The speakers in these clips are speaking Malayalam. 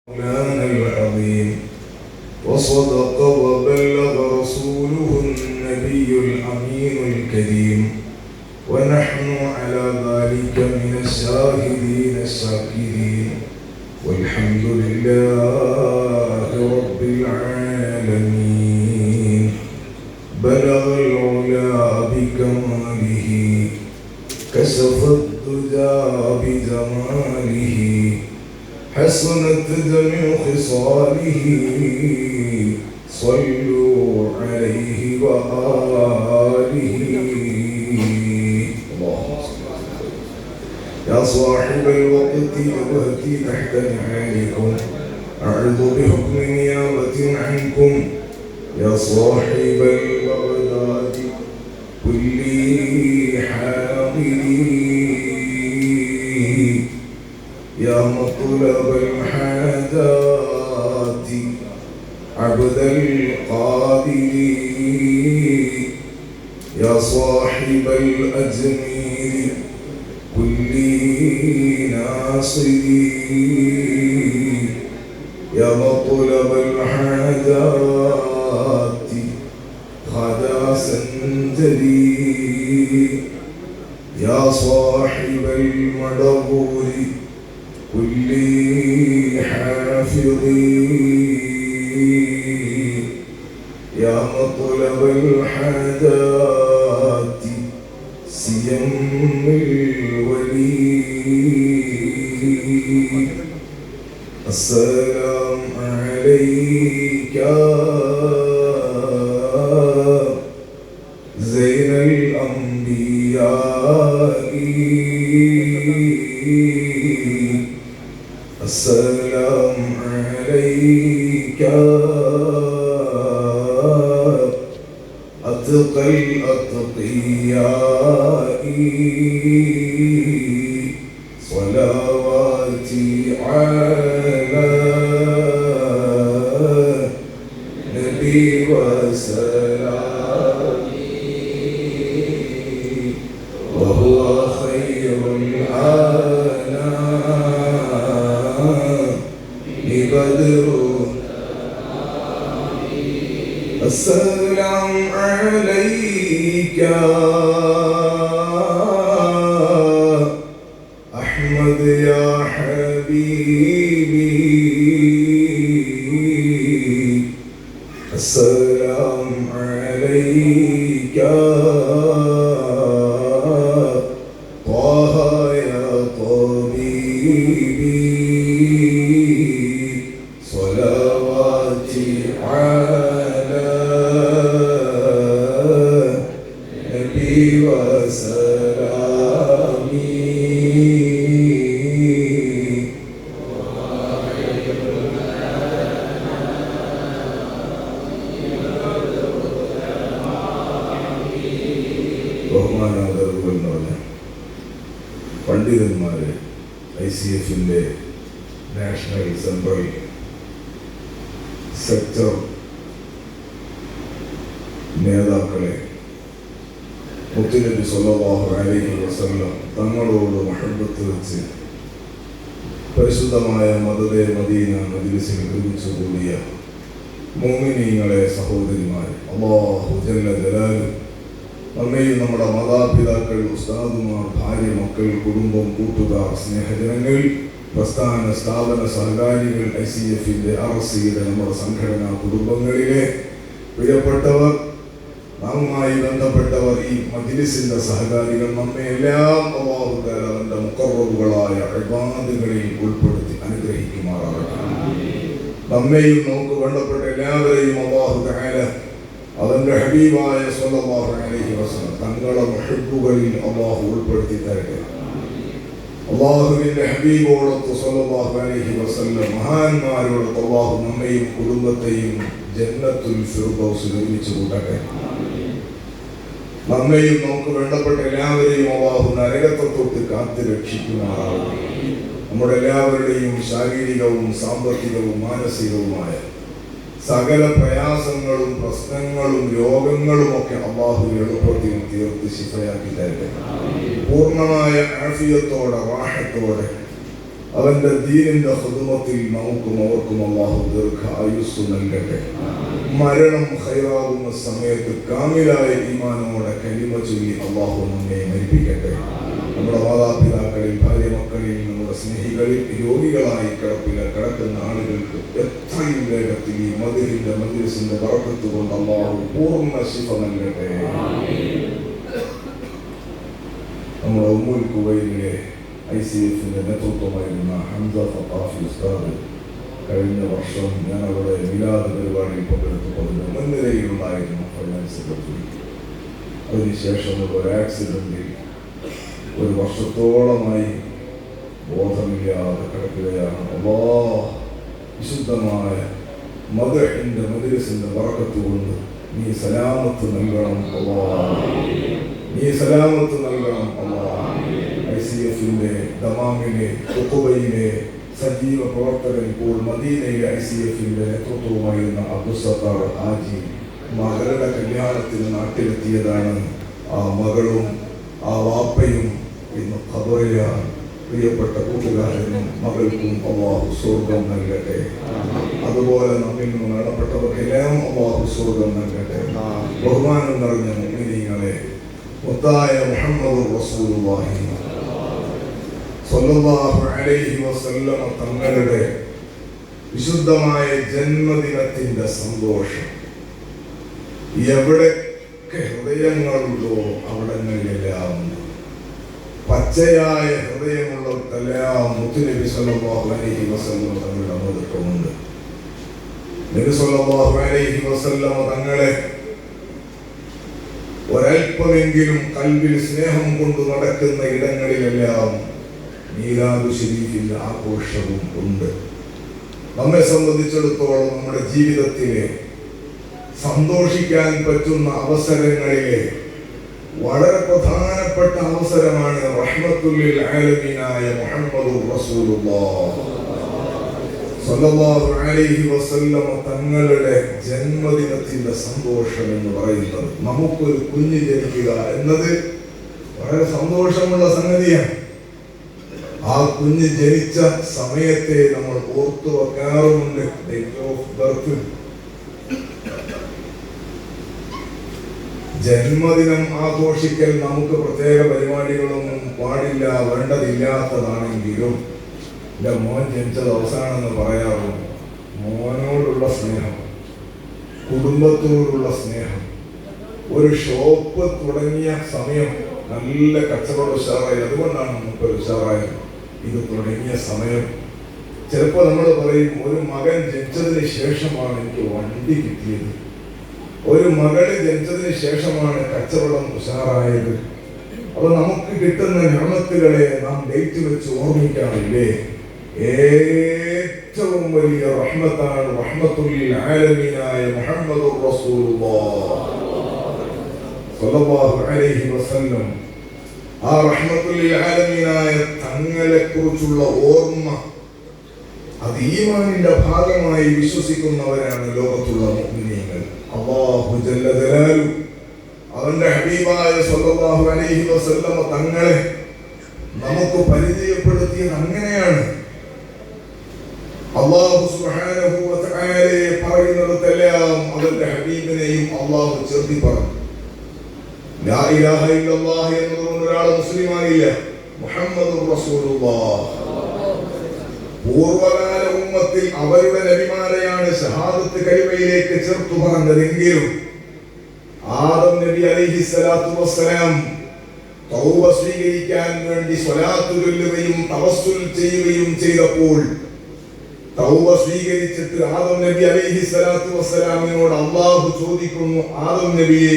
مولانا العظيم وصدق وبلغ رسوله النبي الأمين الكريم ونحن على ذلك من الشاهدين الشاكرين والحمد لله رب العالمين. بلغ العلا بكماله كشف الدجى بجماله حسنت جميع خصاله صلوا عليه وآله. يا صاحب الوقت أبهتي تحت نعالكم أعوذ بحكم نيابة عنكم. يا صاحب البغداد كل حاضري يا مطلب الحاجات عبد القادر يا صاحب الأجمير كل ناصري يا مطلب الحاجات خدا سنجري يا صاحب المدبور كل حافظي يا مطلب الحاجات سيم الولي. السلام عليك زين الأنبياء السلام عليك أتقى الأتقياء صلواتي على نبي وسلامي وهو خير الأنام بدر. السلام عليك أحمد يا حبيبي. السلام عليك طه يا طبيبي صلواتي على نبي وسلامي. ബഹുമാനാദരവുകളോട് പണ്ഡിതന്മാരെ, ICF-ന്റെ നാഷണൽ സെൻട്രൽ സെക്ടർ നേതാക്കളെ, മുത്തുനബി സ്വല്ലല്ലാഹു അലൈഹി വസല്ലം തങ്ങളോട് മഹബത്ത് വെച്ച് പരിശുദ്ധമായ മദീന മജ്ലിസിൽ ഒരുമിച്ച് കൂടിയ മുഅ്മിനീങ്ങളെ, സഹോദരിമാരെ, അല്ലാഹു ജല്ല ജലാലുഹു നമ്മയും നമ്മുടെ മാതാപിതാക്കൾ, ഉസ്താദുമാർ, ഭാര്യ, മക്കൾ, കുടുംബം, കൂട്ടുകാർ, സ്നേഹജനങ്ങൾ, പ്രസ്ഥാന സ്ഥാപന സഹകാരികൾ, ICF-ന്റെ RC-യുടെ നമ്മുടെ സംഘടനാ കുടുംബങ്ങളിലെ പ്രിയപ്പെട്ടവർ, നാമുമായി ബന്ധപ്പെട്ടവർ, ഈ മജ്ലിസിന്റെ സഹകാരികൾ, നമ്മെ എല്ലാം അല്ലാഹു തആല അവന്റെ മുഖറബുകളായ ഇബാദുകളിൽ ഉൾപ്പെടുത്തി അനുഗ്രഹിക്കുമാറാകട്ടെ. നമ്മെയും നമുക്ക് വേണ്ടപ്പെട്ട എല്ലാവരെയും അല്ലാഹു തആല അവന്റെ ഹബീബായ സ്വല്ലല്ലാഹു അലൈഹി വസല്ലം തങ്ങളുടെ മുഹബ്ബുകളിൽ അല്ലാഹു ഉൾപ്പെടുത്തി തരട്ടെ. അല്ലാഹുവിന്റെ ഹബീബോടൊത്ത് സ്വല്ലല്ലാഹു അലൈഹി വസല്ലം മഹാന്മാരോടൊത്ത് അല്ലാഹു നമ്മയും കുടുംബത്തെയും ജന്നത്തുൽ ഫിർദൗസിൽ ഒരുമിച്ച് കൂട്ടട്ടെ. നമ്മെയും നമുക്ക് വേണ്ടപ്പെട്ട എല്ലാവരെയും അല്ലാഹു നരകത്തെ തൊട്ട് കാത്തു രക്ഷിക്കുമാറാകട്ടെ. നമ്മുടെ എല്ലാവരുടെയും ശാരീരികവും സാമ്പത്തികവും മാനസികവുമായ സകല പ്രയാസങ്ങളും പ്രശ്നങ്ങളും രോഗങ്ങളും ഒക്കെ അല്ലാഹു എളുപ്പത്തിൽ തീർത്ത് ശിഫയാക്കി തരട്ടെ. പൂർണ്ണമായ ആഫിയത്തോടെ റാഹത്തോടെ അവന്റെ ദീനിന്റെ ഖിദ്മത്തിൽ നമുക്കും അവർക്കും അല്ലാഹു ദീർഘായുസ്സ് നൽകട്ടെ. മരണം ഖൈറാകുന്ന സമയത്ത് കാമിലായ ഈമാനോടെ കലിമ ചൊല്ലി അല്ലാഹു നമ്മെ മരിപ്പിക്കട്ടെ. നമ്മുടെ മാതാപിതാക്കളിൽ, ഭാര്യ മക്കളിൽ, നമ്മുടെ സ്നേഹികളിൽ രോഗികളായി കിടക്കുന്ന ആളുകൾക്ക് എത്രയും വേഗത്തിൽ ഈ മജ്‌ലിസിന്റെ ബറക്കത്ത് കൊണ്ട് അല്ലാഹു പൂർണ്ണ ശിഫ നൽകട്ടെ. നമ്മുടെ ഉമ്മുൽ ഖുവൈലിലെ ICFന്റെ നേതൃത്വമായിരുന്ന ഹംസ ഫത്താഫി ഉസ്താദ് കഴിഞ്ഞ വർഷം ഞാൻ അവിടെ മിലാദ് പരിപാടിയിൽ പങ്കെടുത്തപ്പോൾ മുൻനിരയിലുണ്ടായിരുന്ന ഫൈനാൻസ് സെക്രട്ടറി. അതിനുശേഷമുള്ള ഒരു ആക്സിഡന്റിൽ ഒരു വർഷത്തോളമായി ബോധമില്ലാതെ കിടക്കുകയാണ്. വിശുദ്ധമായ മജ്‌ലിസിന്റെ ബറക്കത്ത് കൊണ്ട് നീ സലാമത്ത് നൽകണം അല്ലാഹ്, നീ സലാമത്ത് നൽകണം അല്ലാഹ്. ICFന്റെ ദമാമിലെ ഖുബയിലെ സജീവ പ്രവർത്തകൻ, ഇപ്പോൾ മദീനയിലെ ICFന്റെ നേതൃത്വമായിരുന്ന അബ്ദുൽ സത്താർ ഹാജി മകളുടെ കല്യാണത്തിന് നാട്ടിലെത്തിയതാണ്. ആ മകളും ആ വാപ്പയും ഇന്ന് ഖബറിലാണ്. പ്രിയപ്പെട്ട കൂട്ടുകാരനും മകൾക്കും അല്ലാഹു സ്വർഗം നൽകട്ടെ. അതുപോലെ നമ്മിൽ നിന്ന് മരണപ്പെട്ടവർക്കെല്ലാം അല്ലാഹു സ്വർഗം നൽകട്ടെ. ബഹുമാനം നിറഞ്ഞ മുഅ്മിനീങ്ങളെ, മുത്തായ മുഹമ്മദുർ റസൂലുള്ളാഹി സ്വല്ലല്ലാഹു അലൈഹി വസല്ലം തങ്ങളുടെ വിശുദ്ധമായ ജന്മദിനത്തിന്റെ സന്തോഷം എവിടെയൊക്കെ ഹൃദയങ്ങളുണ്ടോ അവിടങ്ങളിലെല്ലാം പച്ചയായ ഹൃദയമുള്ളവർക്കെല്ലാം മുത്തുനബി സ്വല്ലല്ലാഹു അലൈഹി വസല്ലം തങ്ങളുടെ നേതൃത്വമുണ്ട്. നബി സ്വല്ലല്ലാഹു അലൈഹി വസല്ലം തങ്ങളെ ഒരൽപ്പമെങ്കിലും കൽബിൽ സ്നേഹം കൊണ്ട് നടക്കുന്ന ഇടങ്ങളിലെല്ലാം മീലാദ് ശരീഫിന്റെ ആഘോഷവും ഉണ്ട്. നമ്മെ സംബന്ധിച്ചിടത്തോളം നമ്മുടെ ജീവിതത്തിലെ സന്തോഷിക്കാൻ പറ്റുന്ന അവസരങ്ങളിലെ വളരെ പ്രധാനപ്പെട്ട അവസരമാണ് റഹ്മത്തുൽ ലിൽ ആലമീനായ മുഹമ്മദുർ റസൂലുള്ളാഹ് സ്വല്ലല്ലാഹു അലൈഹി വസല്ലം തങ്ങളുടെ ജന്മദിനത്തിന്റെ സന്തോഷം എന്ന് പറയുന്നത്. നമുക്കൊരു കുഞ്ഞ് ജനിക്കുക എന്നത് വളരെ സന്തോഷമുള്ള സംഗതിയാണ്. ആ കുഞ്ഞ് ജനിച്ച സമയത്തെ നമ്മൾ ഓർത്തു വെക്കാറുമുണ്ട്. ഡേറ്റ് ഓഫ് ബർത്ത്, ജന്മദിനം ആഘോഷിക്കൽ നമുക്ക് പ്രത്യേക പരിപാടികളൊന്നും പാടില്ല, വേണ്ടതില്ലാത്തതാണെങ്കിലും എൻ്റെ മോൻ ജനിച്ചത് അവസാനമെന്ന് പറയാറുണ്ട്. മോനോടുള്ള സ്നേഹം, കുടുംബത്തോടുള്ള സ്നേഹം, ഒരു ഷോപ്പ് തുടങ്ങിയ സമയം നല്ല കച്ചവട ഉഷാറായി, അതുകൊണ്ടാണ് നമുക്ക് ഉഷാറായത്. ഇത് തുടങ്ങിയ സമയം ചിലപ്പോൾ നമ്മൾ പറയും, ഒരു മകൻ ജനിച്ചതിന് ശേഷമാണ് എനിക്ക് വണ്ടി കിട്ടിയത്, ഒരു മകള് ജനിച്ചതിന് ശേഷമാണ് കച്ചവടം ഉഷാറായത്. അപ്പൊ നമുക്ക് കിട്ടുന്ന നിഅമത്തുകളെ നാം ഡേറ്റ് വെച്ച് ഓർമ്മിക്കാറില്ലേ? ഏറ്റവും വലിയ റഹ്മത്താണ് റഹ്മത്തുൽ ലിൽ ആലമീനായ മുഹമ്മദുർ റസൂലുള്ളാഹ് സ്വല്ലല്ലാഹു അലൈഹി വസല്ലം. ആ റഹ്മത്തുൽ ലിൽ ആലമീനായ തങ്ങളെ കുറിച്ചുള്ള ഓർമ്മ അത് ഈമാനിന്റെ ഭാഗമായി വിശ്വസിക്കുന്നവരാണ് ലോകത്തുള്ള മുഅ്മിനീങ്ങൾ. അല്ലാഹു ജല്ല ജലാലു അവന്റെ ഹബീബായ സ്വല്ലല്ലാഹു അലൈഹി വസല്ലം തങ്ങളെ നമുക്ക് പരിചയപ്പെടുത്തിയത് അങ്ങനെയാണ്. അല്ലാഹു സുബ്ഹാനഹു വ തആലയെ പറയുന്നിടത്തെല്ലാം അവന്റെ ഹബീബിനെയും അല്ലാഹു ചേർത്തി പറഞ്ഞു. ലാ ഇലാഹ ഇല്ലല്ലാഹ് എന്നതുകൊണ്ട് ഒരാൾ മുസ്ലിമായില്ല. മുഹമ്മദുർ റസൂലുള്ളാഹ്. പൂർവകാല ഉമ്മത്തിൽ അവരുടെ നബിമാരെയാണ് ഷഹാദത്ത് കലിമയിലേക്ക് ചേർത്തു പറഞ്ഞതെങ്കിലും ആദം നബി അലൈഹിസ്സലാത്തു വസ്സലാം തൗബ സ്വീകരിക്കാൻ വേണ്ടി സ്വലാത്ത് ചൊല്ലുകയും തവസ്സുൽ ചെയ്യുകയും ചെയ്തപ്പോൾ തൗബ സ്വീകരിച്ചിട്ട് ആദം നബി അലൈഹിസ്സലാത്തു വസ്സലാമിനോട് അല്ലാഹു ചോദിക്കുന്നു, ആദം നബിയെ,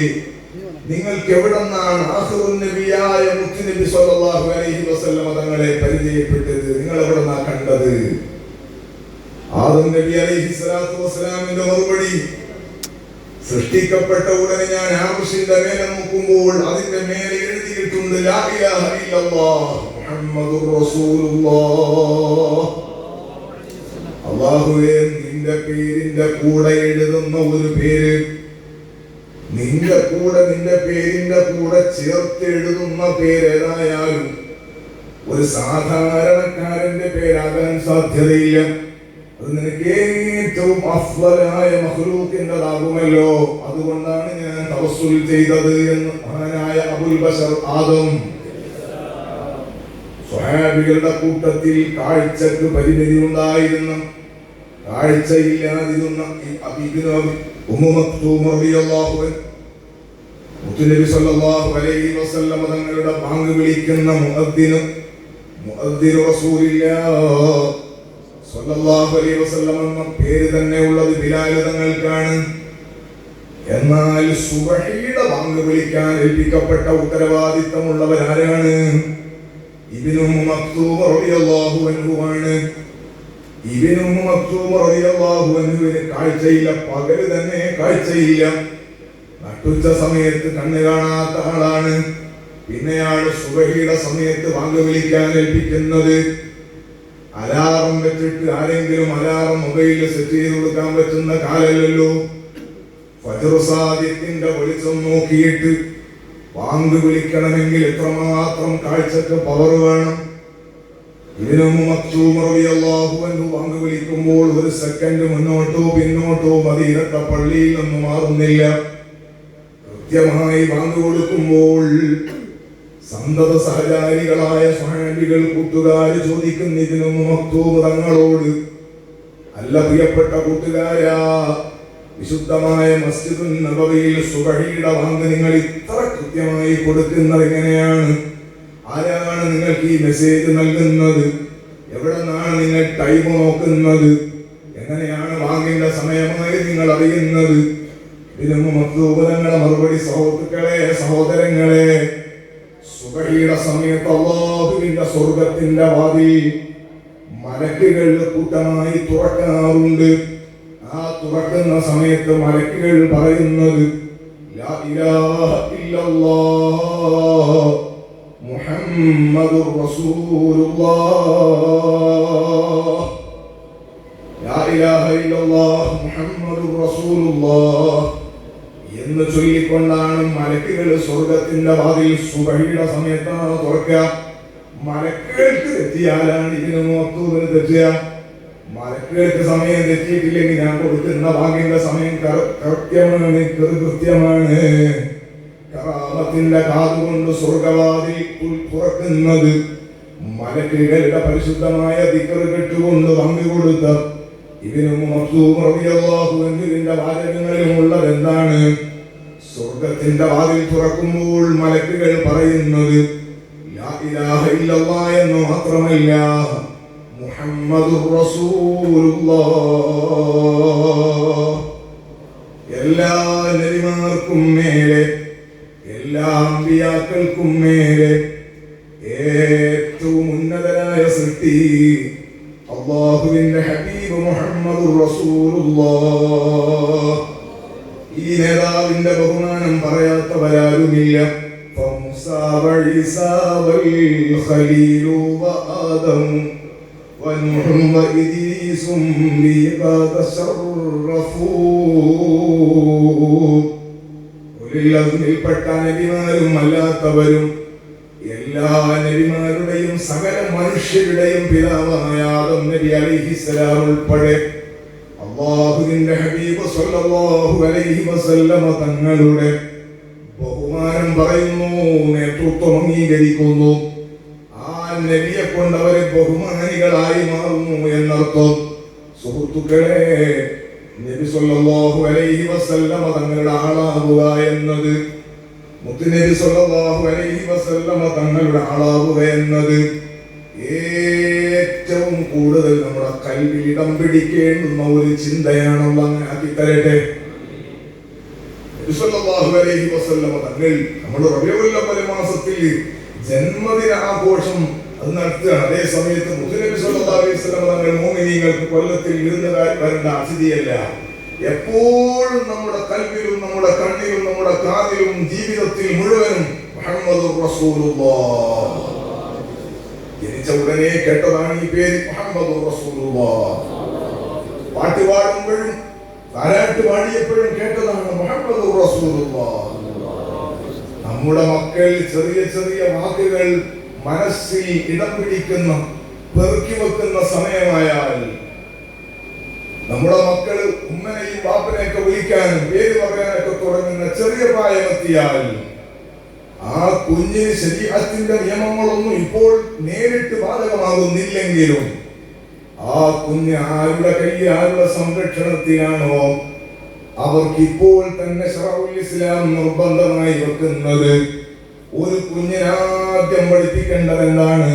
നിങ്ങൾക്ക് എവിടെന്നാണ് ആഖിറുൻ നബിയായ മുത്തുനബി സ്വല്ലല്ലാഹു അലൈഹി വസല്ലം തങ്ങളെ പരിചയപ്പെട്ടത്? നിങ്ങൾ എവിടെന്നാ കണ്ടത്? ആദം നബി അലൈഹിസ്സലാത്തു വസ്സലാമിന്റെ മറുപടി, സൃഷ്ടിക്കപ്പെട്ട ഉടനെ ഞാൻ അർശിന്റെ മേലെ നോക്കുമ്പോൾ അതിന്റെ മേലെ എഴുതിയിട്ടുണ്ട് ലാ ഇലാഹ ഇല്ലല്ലാഹ് മുഹമ്മദുർ റസൂലുള്ളാഹ്. അല്ലാഹുവേ, നിന്റെ പേരിന്റെ കൂടെ എഴുതുന്ന ഒരു പേര്, നിന്റെ പേരിന്റെ കൂടെ ചേർത്ത് എഴുതുന്ന പേരേതായാലും ഒരു സാധാരണക്കാരന്റെ പേരാകാൻ സാധ്യതയില്ല. അത് നിനക്ക് ഏറ്റവും അഫ്ളലായ മഖ്ലൂഖിൻ്റെതാകുമല്ലോ. അതുകൊണ്ടാണ് ഞാൻ തവസ്സുൽ ചെയ്തത് എന്ന് മഹാനായ അബുൽ ബശർ ആദം. സ്വഹാബികളുടെ കൂട്ടത്തിൽ കാഴ്ചക്ക് പരിമിതി ഉണ്ടായിരുന്ന, കാഴ്ചയില്ലാതിരുന്ന ഉമ്മു മക്തൂം റളിയല്ലാഹു അൻഹ മുത്തുനബി സല്ലല്ലാഹു അലൈഹി വസല്ലം തങ്ങളുടെ ബാങ്ക് വിളിക്കുന്ന മുഅദ്ദിനു റസൂലില്ലാഹ് സല്ലല്ലാഹു അലൈഹി വസല്ലം എന്ന പേര് തന്നെ ഉള്ളത് ബിലാൽ തങ്ങൾക്കാണ്. എന്നാൽ സുബഹിയുടെ ബാങ്ക് വിളിക്കാൻ ഏൽപ്പിക്കപ്പെട്ട ഉത്തരവാദിത്തമുള്ളവരാരാണ്? ഇബ്നു മക്തൂം റളിയല്ലാഹു അൻഹു ആണ്. ഇബ്നു മക്തൂം റളിയല്ലാഹു അൻഹുവിന് കാഴ്ചയില്ല, പകല് തന്നെ കാഴ്ചയില്ല, നട്ടുച്ച സമയത്ത് കണ്ണ് കാണാത്ത ആളാണ്. പിന്നെയാണ് സുബഹിയുടെ സമയത്ത് ബാങ്ക് വിളിക്കാൻ ഏൽപ്പിക്കുന്നത്. അലാറം വെച്ചിട്ട് ആരെങ്കിലും അലാറം മൊബൈലിൽ സെറ്റ് ചെയ്ത് കൊടുക്കാൻ പറ്റുന്ന കാലമല്ലല്ലോ. ഫജ്ർ സാദിഖിന്റെ വെളിച്ചം നോക്കിയിട്ട് ബാങ്ക് വിളിക്കണമെങ്കിൽ എത്രമാത്രം കാഴ്ചക്ക് പവർ വേണം. ഇബ്നു മക്തൂം റളിയല്ലാഹു അൻഹു ബാങ്ക് വിളിക്കുമ്പോൾ ഒരു സെക്കൻഡ് മുന്നോട്ടോ പിന്നോട്ടോ മദീനത്തെ പള്ളിയിൽ നിന്ന് മാറുന്നില്ല. കൃത്യമായി ബാങ്ക് കൊടുക്കുമ്പോൾ സന്തത സഹചാരികളായ സ്വഹാബികൾ, കൂട്ടുകാര് ചോദിക്കുന്ന ഇബ്നു മക്തൂം തങ്ങളോട്, അല്ല പ്രിയപ്പെട്ട കൂട്ടുകാരാ, വിശുദ്ധമായ മസ്ജിദുൻ നബവിയിൽ സുബഹിയുടെ ബാങ്ക് നിങ്ങൾ ഇത്ര കൃത്യമായി കൊടുക്കുന്നത് എങ്ങനെയാണ്? ആരാണ് നിങ്ങൾക്ക് ഈ മെസ്സേജ് നൽകുന്നത്? എവിടെ നിന്നാണ് നിങ്ങൾ ടൈം നോക്കുന്നത്? എങ്ങനെയാണ് ബാങ്കിന്റെ സമയമായി നിങ്ങൾ അറിയുന്നത്? ഇബ്നു മക്തൂം തങ്ങളുടെ മറുപടി, സഹോദരങ്ങളെ, സഹോദരങ്ങളെ, സുബഹിയുടെ സമയത്ത് അല്ലാഹുവിന്റെ സ്വർഗ്ഗത്തിന്റെ വാതിൽ മലക്കുകൾ കൂട്ടമായി തുറക്കാറുണ്ട്. ആ തുറക്കുന്ന സമയത്ത് മലക്കുകൾ പറയുന്നത് ലാ ഇലാഹ ഇല്ലല്ലാഹ് മുഹമ്മദുർ റസൂലുള്ളാഹ്, ലാ ഇലാഹ ഇല്ലല്ലാഹ് മുഹമ്മദുർ റസൂലുള്ളാഹ് എന്ന് ചൊല്ലിക്കൊണ്ടാണ് മലക്കുകൾ സ്വർഗത്തിന്റെ വാതിൽ സുബഹിയുടെ സമയത്താണ് തുറക്കുക. മലക്കുകൾക്ക് തെറ്റിയാലാണ് ഇബ്നു മക്തൂമിന് തെറ്റുക. മലക്കുകൾക്ക് സമയം തെറ്റിയിട്ടില്ലെങ്കിൽ ഞാൻ കൊടുക്കുന്ന ബാങ്കിന്റെ സമയം കൃത്യമാണ്, കൃത്യമാണ്. കറാമത്തിന്റെ കാതുകൊണ്ട് സ്വർഗവാതിൽ തുറക്കുന്നത് മലക്കുകളുടെ പരിശുദ്ധമായ ദിക്ർ കേട്ടുകൊണ്ട് ബാങ്ക് കൊടുത്ത ഇബ്നു മക്തൂം റളിയല്ലാഹു അൻഹുവിന്റെ വാചകങ്ങളിലുള്ളത് എന്താണ്? സ്വർഗത്തിന്റെ വാതിൽ തുറക്കുമ്പോൾ മലക്കുകൾ പറയുന്നത് ലാ ഇലാഹ ഇല്ലല്ലാഹ് എന്ന് മാത്രമല്ല, മുഹമ്മദുർ റസൂലുള്ളാഹ്. എല്ലാ നബിമാർക്കും മേലെ, എല്ലാ അമ്പിയാക്കൾക്കും മേലെ ഏറ്റവും ഉന്നതനായ സൃഷ്ടി അല്ലാഹുവിന്റെ ഹബീബ് മുഹമ്മദുർ റസൂലുള്ളാഹ്. ഈ നേതാവിന്റെ ബഹുമാനം പറയാത്തവരാരുമില്ല. ഫമുസാ വഈസാ വൽ ഖലീലു വആദം വനൂഹും വഇദ്രീസും ലിഖാ തശറഫൂ. ഉലിൽഅസ്മിൽപ്പെട്ട നബിമാരും അല്ലാത്തവരും എല്ലാ നബിമാരുടെയും സകല മനുഷ്യരുടെയും പിതാവായ ആദം നബി അലൈഹിസ്സലാം ഉൾപ്പെടെ അല്ലാഹുവിന്റെ ഹബീബ് സല്ലല്ലാഹു അലൈഹി വസല്ലമ തങ്ങളുടെ ബഹുമാനം പറയുന്നു, നേതൃത്വം അംഗീകരിക്കുന്നു. ആ നബിയെ കൊണ്ട് അവരെ ബഹുമാനികളായി മാറുന്നു എന്നർത്ഥം. സുഹൃത്തുക്കളെ, നബി സല്ലല്ലാഹു അലൈഹി വസല്ലമ തങ്ങളുടെ ആളാവുക എന്നത്, മുത്തുനബി സല്ലല്ലാഹു അലൈഹി വസല്ലമ തങ്ങളുടെ ആളാവുക എന്നത് ഏറ്റവും കൂടുതൽ നമ്മുടെ കൽവിൽ ഇടം പിടിക്കേണ്ടുന്ന ഒരു ചിന്തയാണല്ലോ. അങ്ങനെ ആക്കി തരട്ടെ. നബി സല്ലല്ലാഹു അലൈഹി വസല്ലമ തങ്ങൾ നമ്മുടെ റബീഉൽ അവ്വൽ മാസത്തിൽ ജന്മദിന ആഘോഷം അത് നടത്തുകയാണ്. അതേ സമയത്ത് മുത്തുനബി സല്ലല്ലാഹു അലൈഹി വസല്ലമ തങ്ങൾ മുഅ്മിനീങ്ങൾക്ക് കൊല്ലത്തിൽ വിരുന്നുകാർ വരേണ്ട അതിഥിയല്ല. എപ്പോഴും നമ്മുടെ കൽവിലും നമ്മുടെ കണ്ണിലും നമ്മുടെ കാതിലും ജീവിതത്തിൽ മുഴുവനും മുഹമ്മദുർ റസൂലുള്ളാഹ്. ജനിച്ച ഉടനെ കേട്ടതാണ് ഈ പേര് മുഹമ്മദുർ റസൂലുള്ളാഹ്. പാട്ട് പാടുമ്പോഴും താരാട്ട് പാടിയപ്പോഴും കേട്ടതാണ് മുഹമ്മദുർ റസൂലുള്ളാഹ്. നമ്മുടെ മക്കൾ ചെറിയ ചെറിയ വാക്കുകൾ മനസ്സിൽ ഇടം പിടിക്കുന്ന, പെറുക്കി വെക്കുന്ന സമയമായാൽ നമ്മുടെ മക്കള് ഉമ്മനെയും ബാപ്പനെയൊക്കെ വിളിക്കാനും പേര് പറയാനൊക്കെ തുടങ്ങുന്ന ചെറിയ പ്രായമെത്തിയാൽ ആ കുഞ്ഞിന് ശരീഅത്തിന്റെ നിയമങ്ങളൊന്നും ഇപ്പോൾ നേരിട്ട് ബാധകമാകുന്നില്ലെങ്കിലും ആ കുഞ്ഞ് ആരുടെ കയ്യിൽ, ആരുടെ സംരക്ഷണത്തിലാണോ അവർക്ക് ഇപ്പോൾ തന്നെ ശറഉൽ ഇസ്ലാം നിർബന്ധമായി വെക്കുന്നത്, ഒരു കുഞ്ഞിനാദ്യം പഠിപ്പിക്കേണ്ടത് എന്താണ്?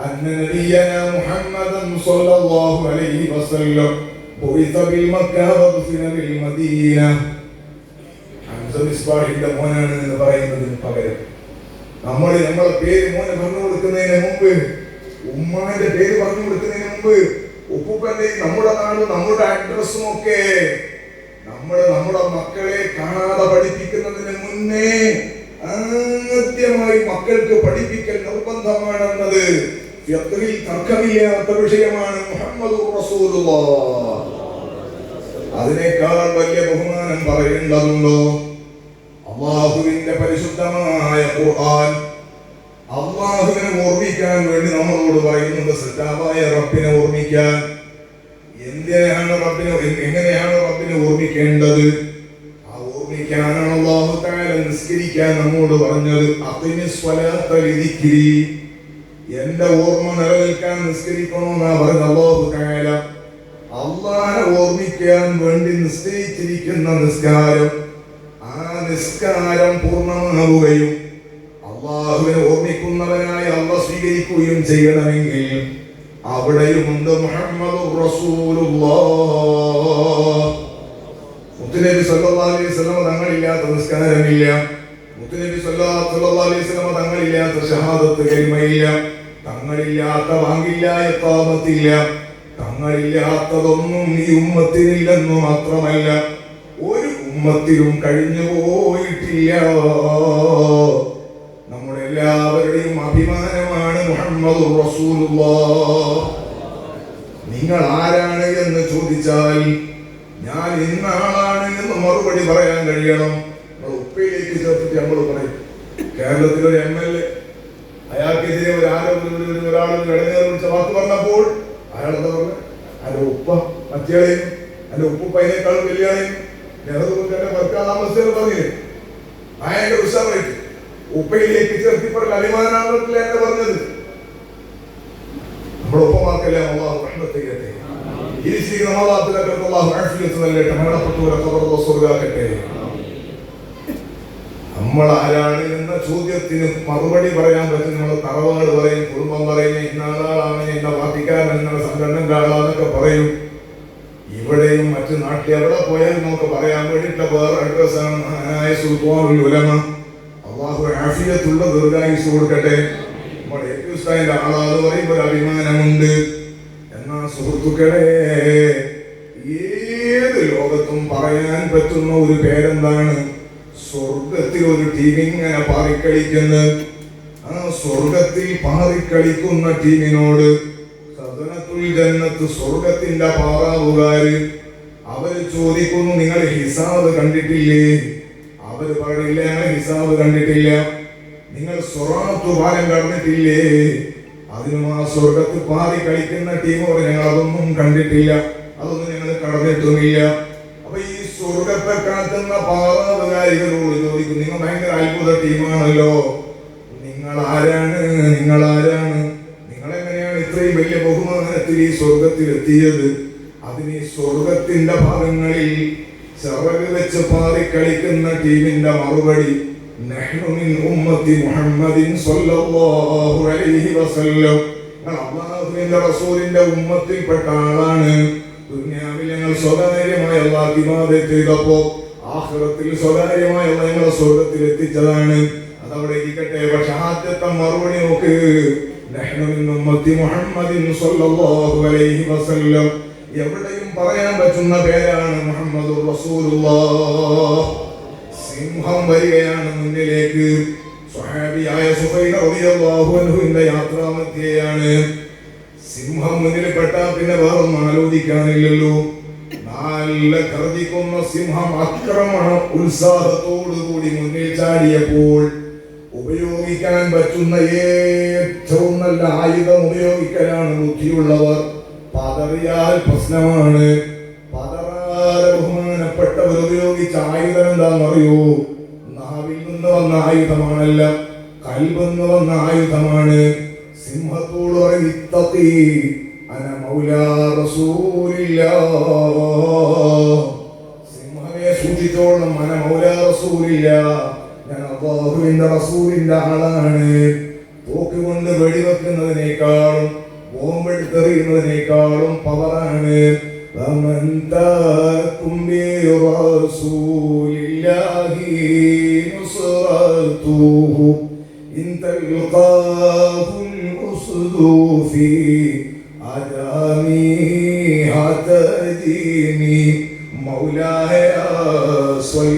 അന്ന നബിയനാ മുഹമ്മദൻ സ്വല്ലല്ലാഹു അലൈഹി വസല്ലം ബുഇസ ബിൽ മക്ക വദുഫിന ബിൽ മദീന. ഹംസ മിസ്ബാഹിന്റെ മോനാണ് എന്ന് പറയുന്നതിന് പകരം നമ്മളെ പേര് മോനെ പറഞ്ഞു കൊടുക്കുന്നതിന് മുമ്പ്, ഉമ്മാന്റെ പേര് പറഞ്ഞു കൊടുക്കുന്നതിന് മുമ്പ്, ഉപ്പൂപ്പന്റെയും നമ്മുടെ നാടും നമ്മുടെ അഡ്രസ്സും ഒക്കെ നമ്മുടെ മക്കളെ കാണാതെ പഠിപ്പിക്കുന്നതിന് മുന്നേ ആദ്യമായി മക്കൾക്ക് പഠിപ്പിക്കൽ നിർബന്ധമാണെന്നത് ഫിഖ്ഹിൽ തർക്കമില്ലാത്ത വിഷയമാണ്. മുഹമ്മദുർ റസൂലുള്ളാഹ്. അതിനേക്കാൾ വലിയ ബഹുമാനം പറയേണ്ടതുണ്ടോ? അല്ലാഹുവിന്റെ പരിശുദ്ധമായ ഖുർആൻ അല്ലാഹുവിനെ ഓർമ്മിക്കാൻ വേണ്ടി നമ്മളോട് പറയുന്നത് സൃഷ്ടാവായ റബ്ബിനെ ഓർമ്മിക്കാൻ. എങ്ങനെയാണ് റബ്ബിനെ ഓർമ്മിക്കേണ്ടത്? ആ ഓർമ്മിക്കാനാണ് അല്ലാഹു തആല നിസ്കരിക്കാൻ നമ്മോട് പറഞ്ഞത്. അഖിമിസ് സ്വലാത്ത ലിദിക്രി, എന്റെ ഓർമ്മ നിലനിൽക്കാൻ നിസ്കരിക്കണമെന്നാ പറഞ്ഞത് അല്ലാഹു തആല. അല്ലാഹനെ ഓർമ്മിക്കാൻ വേണ്ടി നിശ്ചയിച്ചിരിക്കുന്ന നിസ്കാരം, ആ നിസ്കാരം പൂർണ്ണമാവുകയും അല്ലാഹുവിനെ ഓർമ്മിക്കുന്നവനായി അല്ലാഹു സ്വീകരിക്കുകയും ചെയ്യണമെങ്കിൽ അവിടെയുമുണ്ട് മുഹമ്മദുർ റസൂലുള്ളാഹ്. മുത്തുനബി സല്ലല്ലാഹു അലൈഹി വസല്ലം തങ്ങളില്ലാത്ത നിസ്കാരമില്ല. മുത്തുനബി സല്ലല്ലാഹു അലൈഹി വസല്ലം തങ്ങളില്ലാത്ത ഷഹാദത്ത് കലിമയില്ല. തങ്ങളില്ലാത്ത ബാങ്കില്ല, ഇഖാമത്തില്ല. തങ്ങളില്ലാത്തതൊന്നും ഈ ഉമ്മത്തിനില്ലെന്നു മാത്രമല്ല ഒരു ഉമ്മത്തിലും കഴിഞ്ഞു പോയിട്ടില്ല. നമ്മുടെ എല്ലാവരുടെയും അഭിമാനമാണ് മുഹമ്മദുർ റസൂലുള്ളാഹ്. നിങ്ങൾ ആരാണ് എന്ന് ചോദിച്ചാൽ ഞാൻ ഇന്ന ആളാണ് എന്ന് മറുപടി പറയാൻ കഴിയണം. ഉപ്പയിലേക്ക് ചേർത്തിട്ട് നമ്മൾ പറയും. കേരളത്തിലൊരു MLA അയാൾക്കെതിരെ ഒരാൾ വിളിച്ച വാക്ക് പറഞ്ഞപ്പോൾ അയാളെന്താ പറഞ്ഞ? അതിന്റെ ഉപ്പ മറ്റേളെയും അതിന്റെ ഉപ്പുപ്പതിനേക്കാളും വലിയാളെയും നെഹ്റുവിന്റെ വർക്കാതാമസത്തിൽ പറഞ്ഞില്ലേ? ഭയങ്കര ഉത്സാഹമായിട്ട് ഉപ്പയിലേക്ക് ചേർത്തി പറഞ്ഞ അഭിമാനാണത്തില്ല എന്നെ പറഞ്ഞത്. നമ്മുടെ ഉപ്പമാർക്കല്ലേ അല്ലാഹു റഹ്മത്ത് ചെയ്യട്ടെ. ഇരിക്കുന്ന മാതാപിതാക്കൾക്ക് അല്ലാഹു ആഫിയത്ത് നൽകട്ടെ. മരണപ്പെട്ടവരെ ഖബറുള്ള സ്വർഗ്ഗമാക്കട്ടെ. നമ്മൾ ആരാണ് എന്ന ചോദ്യത്തിന് മറുപടി പറയാൻ പറ്റും. നമ്മൾ തറവാട് പറയും, കുടുംബം പറയും, ഇന്നാളാണ്, ഇന്ന പാർട്ടിക്കാരൻ, ഇന്ന സംഘടനക്കാളാന്നൊക്കെ പറയും. ഇവിടെയും മറ്റു നാട്ടിൽ എവിടെ പോയാലും നമുക്ക് പറയാൻ വേണ്ടിയിട്ടുള്ള വേറെ അഡ്രസ്സാണ് മഹാനായ സുൽത്താനുൽ ഉലമ. അല്ലാഹു ആഫിയത്തുള്ള ദീർഘായുസ്സ് കൊടുക്കട്ടെ. നമ്മുടെ ഉസ്താദിന്റെ ആളാന്ന് പറയുമ്പോൾ ഒരു അഭിമാനമുണ്ട്. എന്നാ സുഹൃത്തുക്കളെ, ഏത് ലോകത്തും പറയാൻ പറ്റുന്ന ഒരു പേരെന്താണ്? സ്വർഗത്തിൽ ഒരു ടീം ഇങ്ങനെ പാറിക്കളിക്കുന്നു. ആ സ്വർഗത്തിൽ പാറിക്കളിക്കുന്ന ടീമിനോട് സദനത്തുൽ ജന്നത്ത്, സ്വർഗത്തിന്റെ പാറാവുകാര്, അവര് ചോദിക്കുന്നു, നിങ്ങൾ ഹിസാബ് കണ്ടിട്ടില്ലേ? അവര് പറയില്ല, ഞങ്ങൾ ഹിസാബ് കണ്ടിട്ടില്ല. നിങ്ങൾ സ്വറാത്തു പാലം കടന്നിട്ടില്ലേ? അതിനും ആ സ്വർഗത്തിൽ പാറിക്കളിക്കുന്ന ടീം പറയും, ഞങ്ങൾ അതൊന്നും കണ്ടിട്ടില്ല, അതൊന്നും ഞങ്ങൾ കടന്നിട്ടുമില്ല. അപ്പൊ ഈ സ്വർഗത്തെ കാട്ടുന്ന പാറാവുകാരികളോട് ചോദിക്കും, നിങ്ങൾ ഭയങ്കര അത്ഭുത ടീമാണല്ലോ, നിങ്ങൾ ആരാണ്? നിങ്ങളെങ്ങനെയാണ് ഇത്രയും വലിയ ബഹുമാനത്തിൽ ഈ സ്വർഗത്തിൽ എത്തിയത്? അതിന് ഈ സ്വർഗത്തിന്റെ ഭാഗങ്ങളിൽ ചിറക് വെച്ച് പാറിക്കളിക്കുന്ന ടീമിന്റെ മറുപടി, നഹ്നു മിൻ ഉമ്മത്തി മുഹമ്മദിൻ സ്വല്ലല്ലാഹു അലൈഹി വസല്ലം, അല്ലാഹുവിന്റെ റസൂലിന്റെ ഉമ്മത്തിൽപ്പെട്ട ആളാണ്. ദുനിയാവിൽ ഞങ്ങൾ സ്വകാര്യമായ അല്ലാഹു ഇബാദത്ത് ചെയ്തപ്പോൾ ആഖിറത്തിൽ സ്വകാര്യമായ അല്ലാഹു ഞങ്ങളെ സ്വർഗ്ഗത്തിൽ എത്തിച്ചതാണ്. അതവിടെ ഇരിക്കട്ടെ. പക്ഷെ ആദ്യത്തെ മറുപടി നോക്ക്, നഹ്നു മിൻ ഉമ്മത്തി മുഹമ്മദിൻ സ്വല്ലല്ലാഹു അലൈഹി വസല്ലം. എവിടെയും പറയാൻ പറ്റുന്ന പേരാണ് മുഹമ്മദുർ റസൂലുള്ളാഹ്. സിംഹം വരികയാണ് മുന്നിലേക്ക്. സ്വഹാബിയായ സുഹൈൽ റളിയല്ലാഹു അൻഹുവിന്റെ യാത്രാമധ്യേയാണ്. സിംഹം മുന്നിൽ പെട്ടാൽ പിന്നെ വേറൊന്നും ആലോചിക്കാനില്ലല്ലോ. നല്ല ഗർജിക്കുന്ന സിംഹം ആക്രമണ ഉത്സാഹത്തോടുകൂടി മുന്നിൽ ചാടിയപ്പോൾ ഉപയോഗിക്കാൻ പറ്റുന്ന ഏറ്റവും നല്ല ആയുധം ഉപയോഗിക്കലാണ് ബുദ്ധിയുള്ളവർ. പതറിയാൽ പ്രശ്നമാണ്. പതറാതെ ബഹുമാനപ്പെട്ടവർ ഉപയോഗിച്ച ആയുധം എന്താണെന്നറിയോ? നാവിൽ നിന്ന് വന്ന ആയുധമാണല്ല, കൽബെന്ന് വന്ന ആയുധമാണ്. സിംഹത്തോട് പറയും ഇത്തഖി അന മൗലാ റസൂലില്ലാഹ്. സിംഹമേ സൂക്ഷിച്ചോളണം, അന മൗലാ റസൂലില്ലാഹ്, ഞാൻ അല്ലാഹുവിന്റെ റസൂലിന്റെ ആളാണ്. തോക്ക് കൊണ്ട് വെടിവെക്കുന്നതിനേക്കാളും ബോംബെടുത്തെറിയുന്നതിനേക്കാളും പവറാണ്. ومن تاكم برسول الله نصرته إن تلقاه الأسد في أدامها تديمي مولاي صل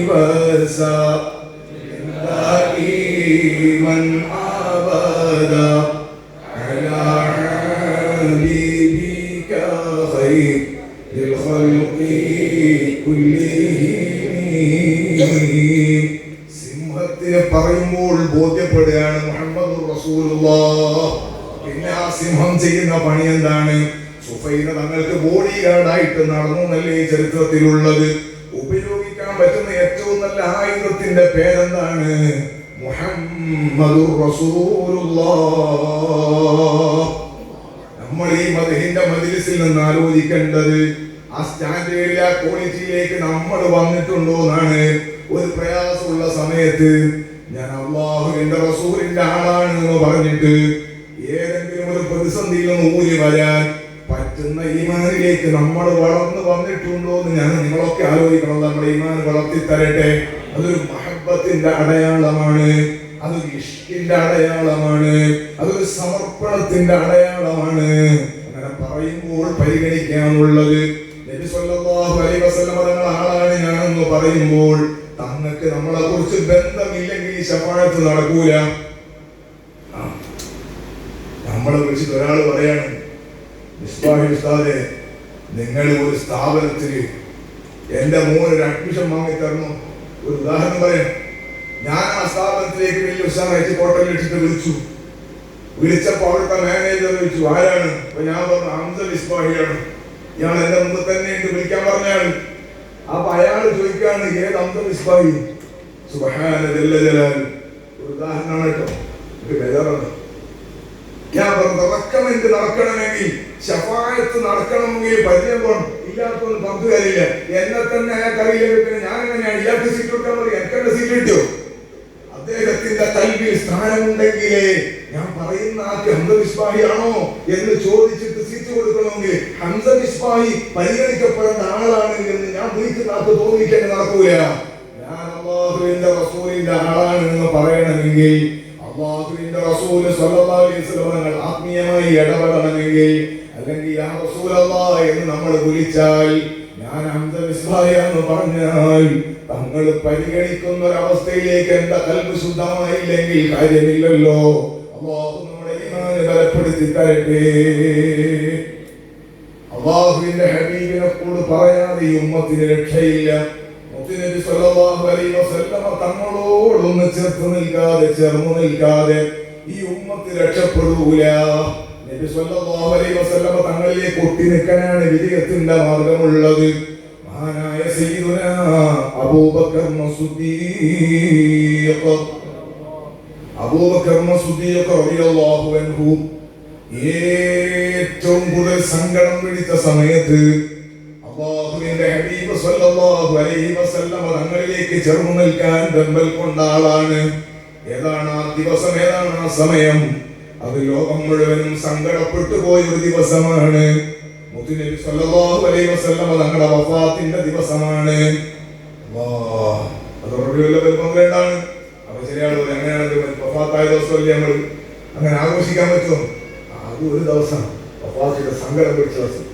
وسلم دائما أبدا على حبيبك خير الخلق كلهم. സിംഹത്തിനെ പറയുമ്പോൾ ബോധ്യപ്പെടുകയാണ് മുഹമ്മദുർ റസൂലുള്ളാഹ്. പിന്നെ ആ സിംഹം ചെയ്യുന്ന പണി എന്താണ്? സുഫൈന തങ്ങൾക്ക് ബോഡി ഗാർഡായിട്ട് നടന്നു എന്നല്ലേ ചരിത്രത്തിലുള്ളത്. ഉപയോഗിക്കാൻ പറ്റുന്ന ഏറ്റവും നല്ല ആയുധത്തിന്റെ പേരെന്താണ്? മുഹമ്മദുർ റസൂലുള്ളാഹ്. നമ്മൾ ഈ മദ്ഹിന്റെ മജ്ലിസിൽ നിന്ന് ആലോചിക്കേണ്ടത് ആ സ്റ്റാൻഡേർഡിൽ ആ ക്വാളിറ്റിയിലേക്ക് നമ്മൾ വന്നിട്ടുണ്ടോ എന്നാണ്. ഒരു പ്രയാസമുള്ള സമയത്ത് ഞാൻ അല്ലാഹുവിന്റെ റസൂലിന്റെ ആളാണ് എന്ന് പറഞ്ഞിട്ട് ഏതെങ്കിലും ഒരു പ്രതിസന്ധിയിൽ നിന്ന് ഊരി വരാൻ പറ്റുന്ന ഈമാനിലേക്ക് നമ്മൾ വളർന്നു വന്നിട്ടുണ്ടോ എന്ന് ഞാൻ നിങ്ങളൊക്കെ ആലോചിക്കണം. നമ്മുടെ ഈമാൻ വളർത്തി തരട്ടെ. അതൊരു മഹബ്ബത്തിന്റെ അടയാളമാണ്, അതൊരു ഇഷ്കിന്റെ അടയാളമാണ്, അതൊരു സമർപ്പണത്തിന്റെ അടയാളമാണ്. അങ്ങനെ പറയുമ്പോൾ പരിഗണിക്കാനുള്ളത് നബി സല്ലല്ലാഹു അലൈഹി വസല്ലം തങ്ങളുടെ ആളാണ് ഞാനെന്ന് പറയുമ്പോൾ തങ്ങൾക്ക് നമ്മളെ കുറിച്ച് ബന്ധമില്ലെങ്കിൽ ഈ ശഫാഅത്ത് നടക്കൂല. നമ്മളെ വിളിച്ചിട്ട് ഒരാൾ പറയാണ്, മിസ്ബാഹി ഉസ്താദേ, നിങ്ങൾ ഒരു സ്ഥാപനത്തില് എന്റെ മോനൊരു അഡ്മിഷൻ വാങ്ങി തരണം. ഒരു ഉദാഹരണം പറയാം. ഞാൻ ആ സ്ഥാപനത്തിലേക്ക് വലിയ ഉത്സാഹമായിട്ട് കോട്ടയിൽ ഇട്ടിട്ട് വിളിച്ചപ്പോ അവിടുത്തെ മാനേജർ ചോദിച്ചു ആരാണ്? അപ്പൊ ഞാൻ പറഞ്ഞു ഹംസ മിസ്ബാഹിയാണ്. ഇയാൾ എന്റെ മുമ്പ് തന്നെ ഉണ്ട്, വിളിക്കാൻ പറഞ്ഞാണ്. അപ്പൊ അയാൾ ചോദിക്കാണ് ഏത് ഹംസ മിസ്ബാഹി? സുബ്ഹാന ജല്ല ജലാലു. ഒരു ഉദാഹരണമാണ് കേട്ടോ, എനിക്ക് ബേജാറാണ്. ഞാൻ പറഞ്ഞു റെക്കമെന്റ് നടക്കണമെങ്കിൽ, ശഫാഅത്ത് നടക്കണമെങ്കിൽ പരിചയം വേണം. ഇല്ലാത്തൊന്നും പങ്കു കാര്യമില്ല. എന്നെ തന്നെ അയാൾക്ക് അറിയില്ല. ഞാൻ എങ്ങനെയാണ് ഇയാൾക്ക് സീറ്റ് കൊടുക്കാൻ പറയും? എനിക്കെന്റെ സീറ്റ് കിട്ടിയോ? അദ്ദേഹത്തിന്റെ കൽവിൽ സ്ഥാനമുണ്ടെങ്കിലേ ഞാൻ പറയുന്ന ആൾക്ക് ഹംസ മിസ്ബാഹി ആണോ എന്ന് ചോദിച്ചിട്ട് സീറ്റ് കൊടുക്കണമെങ്കിൽ ഹംസ മിസ്ബാഹി പരിഗണിക്കപ്പെടേണ്ട ആളാണ് എന്ന് ഞാൻ വിളിക്കുന്ന ആൾക്ക് തോന്നിക്കാൻ നടക്കൂല. ഞാൻ അല്ലാഹുവിന്റെ റസൂലിന്റെ ആളാണ് എന്ന് പറയണമെങ്കിൽ, അല്ലാഹുവിന്റെ റസൂൽ സ്വല്ലല്ലാഹു അലൈഹി വസല്ലം തങ്ങൾ ആത്മീയമായി ഇടപെടണമെങ്കിൽ, അല്ലെങ്കിൽ യാ റസൂലല്ലാഹ് എന്ന് നമ്മൾ വിളിച്ചാൽ, ഞാൻ ഹംസ മിസ്ബാഹി എന്ന് പറഞ്ഞാൽ തങ്ങൾ പരിഗണിക്കുന്ന ഒരവസ്ഥയിലേക്ക് എന്റെ കൽബ് ശുദ്ധമായില്ലെങ്കിൽ കാര്യമില്ലല്ലോ. അല്ലാഹു നമ്മുടെ ഈമാനെ ബലപ്പെടുത്തി തരട്ടെ. അല്ലാഹുവിന്റെ ഹബീബിനെ കൂടെ പറയാതെ ഈ ഉമ്മത്തിന് രക്ഷയില്ല. മുത്തുനബി സ്വല്ലല്ലാഹു അലൈഹി വസല്ലം തങ്ങളോടൊന്ന് ചേർന്നു നിൽക്കാതെ ഈ ഉമ്മത്ത് രക്ഷപ്പെടൂല. നബി സ്വല്ലല്ലാഹു അലൈഹി വസല്ലം തങ്ങളിലേക്ക് ഒട്ടി നിൽക്കാനാണ് വിജയത്തിന്റെ മാർഗമുള്ളത്. മഹാനായ സയ്യിദുനാ അബൂബക്കർ സിദ്ദീഖ് റളിയല്ലാഹു അൻഹു ഏറ്റവും കൂടുതൽ സങ്കടം പിടിച്ച സമയത്ത് അല്ലാഹുവിന്റെ ഹബീബ് സ്വല്ലല്ലാഹു അലൈഹി വസല്ലം തങ്ങളിലേക്ക് ചേർന്നു നിൽക്കാൻ വെമ്പൽ കൊണ്ട ആളാണ്. ഏതാണ് ആ ദിവസം? ഏതാണ് ആ സമയം? അത് ലോകം മുഴുവനും സങ്കടപ്പെട്ടു പോയ ഒരു ദിവസമാണ്. മുത്തുനബി സല്ലല്ലാഹു അലൈഹി വസല്ലം തങ്ങളുടെ വഫാത്തിന്റെ ദിവസമാണ്. അത് റബീഉൽ അവ്വൽ 12 അപ്പൊ ചില ആളുകൾ എങ്ങനെയാണ് വഫാത്തായ ദിവസമല്ലേ നമ്മൾ അങ്ങനെ ആഘോഷിക്കാൻ പറ്റുമോ? അത് ഒരു ദിവസം വഫാത്തിന്റെ സങ്കടം പിടിച്ച ദിവസം,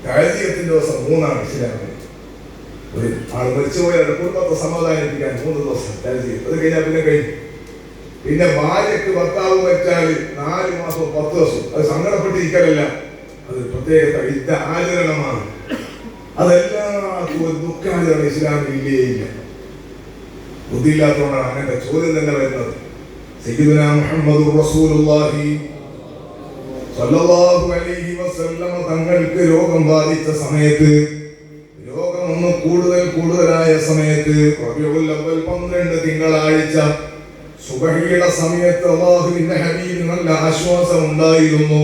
താഴ്ചയത്തിന്റെ ദിവസം 3 ഇസ്ലാമിൽ. ഒരു ആൾ മരിച്ചുപോയ കുടുംബത്തെ സമാധാനിപ്പിക്കാൻ 3 ദിവസം താഴ്ചയം. അത് കഴിഞ്ഞാൽ പിന്നെ കഴിഞ്ഞു. പിന്നെ ഭാര്യക്ക് ഭർത്താവ് മരിച്ചാൽ 4 മാസം 10 ദിവസം അത് സങ്കടപ്പെട്ടിരിക്കലല്ല, അത് പ്രത്യേക യുദ്ധ ആചരണമാണ്. അതെല്ലാവർക്കും ഒരു ദുഃഖാചരണം ഇസ്ലാമിൽ ഇല്ലേ ഇല്ല. ബുദ്ധിയില്ലാത്തതുകൊണ്ടാണ് അങ്ങനത്തെ ചോദ്യം തന്നെ വരുന്നത്. സയ്യിദുനാ മുഹമ്മദുർ റസൂലുള്ളാഹി സ്വല്ലല്ലാഹു അലൈഹി വസല്ലം തങ്ങൾക്ക് രോഗം ബാധിച്ച സമയത്ത്, രോഗം ഒന്ന് കൂടുതലായ സമയത്ത്, റബീഉൽ അവ്വൽ 12 തിങ്കളാഴ്ച സുബഹിയുടെ സമയത്ത് അല്ലാഹുവിന്റെ ഹബീബ് നല്ല ആശ്വാസം ഉണ്ടായിരുന്നു.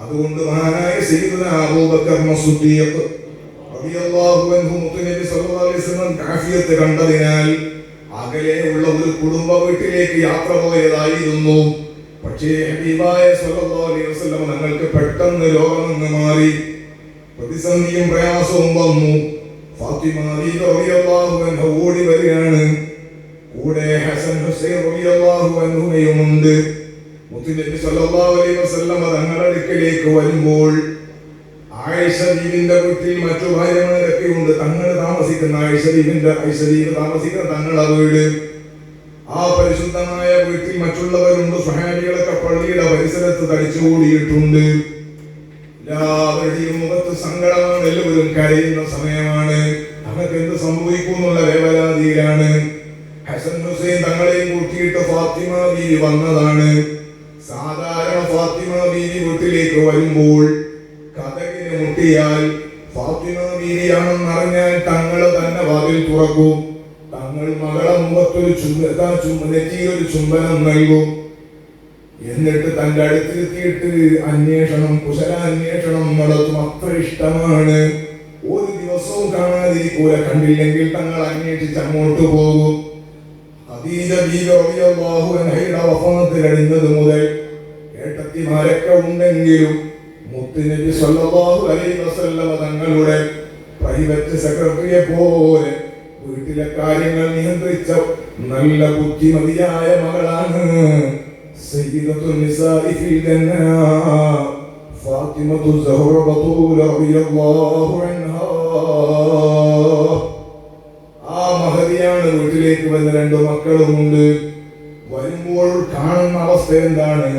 അതുകൊണ്ട് മഹാനായ സയ്യിദുനാ അബൂബക്കർ സിദ്ദീഖ് റളിയല്ലാഹു അൻഹു മുത്തുനബി സല്ലല്ലാഹു അലൈഹി വസല്ലം ആഫിയത്ത് കണ്ടതിനാൽ അകലെയുള്ള ഒരു കുടുംബ വീട്ടിലേക്ക് യാത്ര പോയതായിരുന്നു. പക്ഷേ ഹബീബായ സല്ലല്ലാഹു അലൈഹി വസല്ലം തങ്ങൾക്ക് പെട്ടെന്ന് രോഗം മാറി, പ്രതിസന്ധിയും പ്രയാസവും വന്നു. ഫാത്തിമ റളിയല്ലാഹു അൻഹ ഓടി വരികയാണ്. കൂടെ ഹസൻ ഹുസൈൻ റളിയല്ലാഹു അൻഹുമയുമുണ്ട്. മുത്തുനബി സല്ലല്ലാഹു അലൈഹി വസല്ലം തങ്ങളുടെ അടുക്കലേക്ക് വരുമ്പോൾ ആയിഷ ബീവിന്റെ വീട്ടിൽ മറ്റു ഭാര്യമാരൊക്കെ ഉണ്ട്. തങ്ങൾ താമസിക്കുന്ന ആയിഷ ബീവി താമസിക്കുന്ന തങ്ങളുടെ വീട്, ആ പരിശുദ്ധമായ വീട്ടിൽ മറ്റുള്ളവരുണ്ട്. സ്വഹാബികളൊക്കെ പള്ളിയുടെ പരിസരത്ത് തടിച്ചുകൂടിയിട്ടുണ്ട്. എല്ലാവരുടെയും മുഖത്ത് സങ്കടമാണ്, എല്ലാവരും കരയുന്ന സമയമാണ്. അവർക്ക് എന്ത് സംഭവിക്കും എന്നുള്ള വേവലാതിയിലാണ്. ഹസൻ ഹുസൈൻ തങ്ങളെയും കൂട്ടിയിട്ട് ഫാത്തിമ ബീവി വന്നതാണ്. സാധാരണ ഫാത്തിമ ബീവി വീട്ടിലേക്ക് വരുമ്പോൾ കതകിന് മുട്ടിയാൽ ഫാത്തിമ ബീവിയാണെന്ന് അറിഞ്ഞാൽ തങ്ങൾ തന്നെ വാതിൽ തുറക്കും. തങ്ങൾ മകളെ മുഖത്തൊരു നെറ്റിയൊരു ചുംബനം നൽകും. എന്നിട്ട് തന്റെ അടുത്തിരുത്തിയിട്ട് കുശലാന്വേഷണം നടത്തും. അത്ര ഇഷ്ടമാണ്. ഒരു ദിവസവും കാണാതിരിക്കൂല. കണ്ടില്ലെങ്കിൽ തങ്ങൾ അന്വേഷിച്ച് അങ്ങോട്ട് പോകും. ഖദീജ ബീവി റളിയല്ലാഹു അൻഹയുടെ വഫാത്ത് കഴിഞ്ഞത് മുതൽ ഏട്ടത്തിമാരൊക്കെ ഉണ്ടെങ്കിലും മുത്തുനബി സല്ലല്ലാഹു അലൈഹി വസല്ലം തങ്ങളുടെ പ്രൈവറ്റ് സെക്രട്ടറിയെ പോലെ വീട്ടിലെ കാര്യങ്ങൾ നിയന്ത്രിച്ച നല്ല ബുദ്ധിമതിയായ മകളാണ് സയ്യിദത്തുൻ നിസാഇ ഫിൽ ജന്ന ഫാത്തിമത്തു സഹ്റ ബതൂല റളിയല്ലാഹു അൻഹാ. ആ മഹദിയാണ് വീട്ടിലേക്ക് വന്ന 2 മക്കളുമുണ്ട്. വരുമ്പോൾ കാണുന്ന അവസ്ഥ എന്താണ്?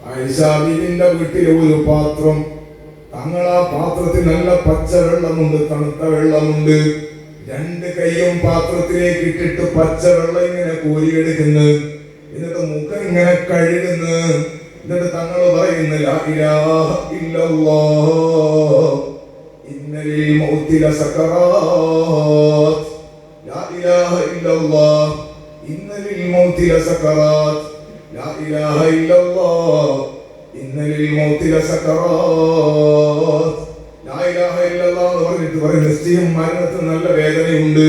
ആയിഷ ബീവിന്റെ വീട്ടിലെ ഒരു പാത്രം, തങ്ങൾ ആ പാത്രത്തിൽ നല്ല പച്ച വെള്ളമുണ്ട്, തണുത്ത വെള്ളമുണ്ട്. 2 കൈയും പാത്രത്തിലേക്ക് ഇട്ടിട്ട് പച്ച വെള്ളം ഇങ്ങനെ കോരിയെടുക്കുന്നു. എന്നിട്ട് മുഖം ഇങ്ങനെ കഴുകുന്നു. എന്നിട്ട് തങ്ങൾ പറയുന്നു ലാ ഇലാഹ ഇല്ലല്ലാഹ് ഇന്നലിൽ മൗതി ലസകറാത്ത്, ലാ ഇലാഹ ഇല്ലല്ലാഹ് ഇന്നലിൽ മൗതി ലസകറാത്ത്, ലാ ഇലാഹ ഇല്ലല്ലാഹ് ഇന്നലിൽ മൗതി ലസകറാത്ത്. ലാ ഇലാഹ ഇല്ലല്ലാഹ് എന്ന് പറഞ്ഞിട്ട് നിശ്ചയം മരണത്തിന് നല്ല വേദനയുണ്ട്.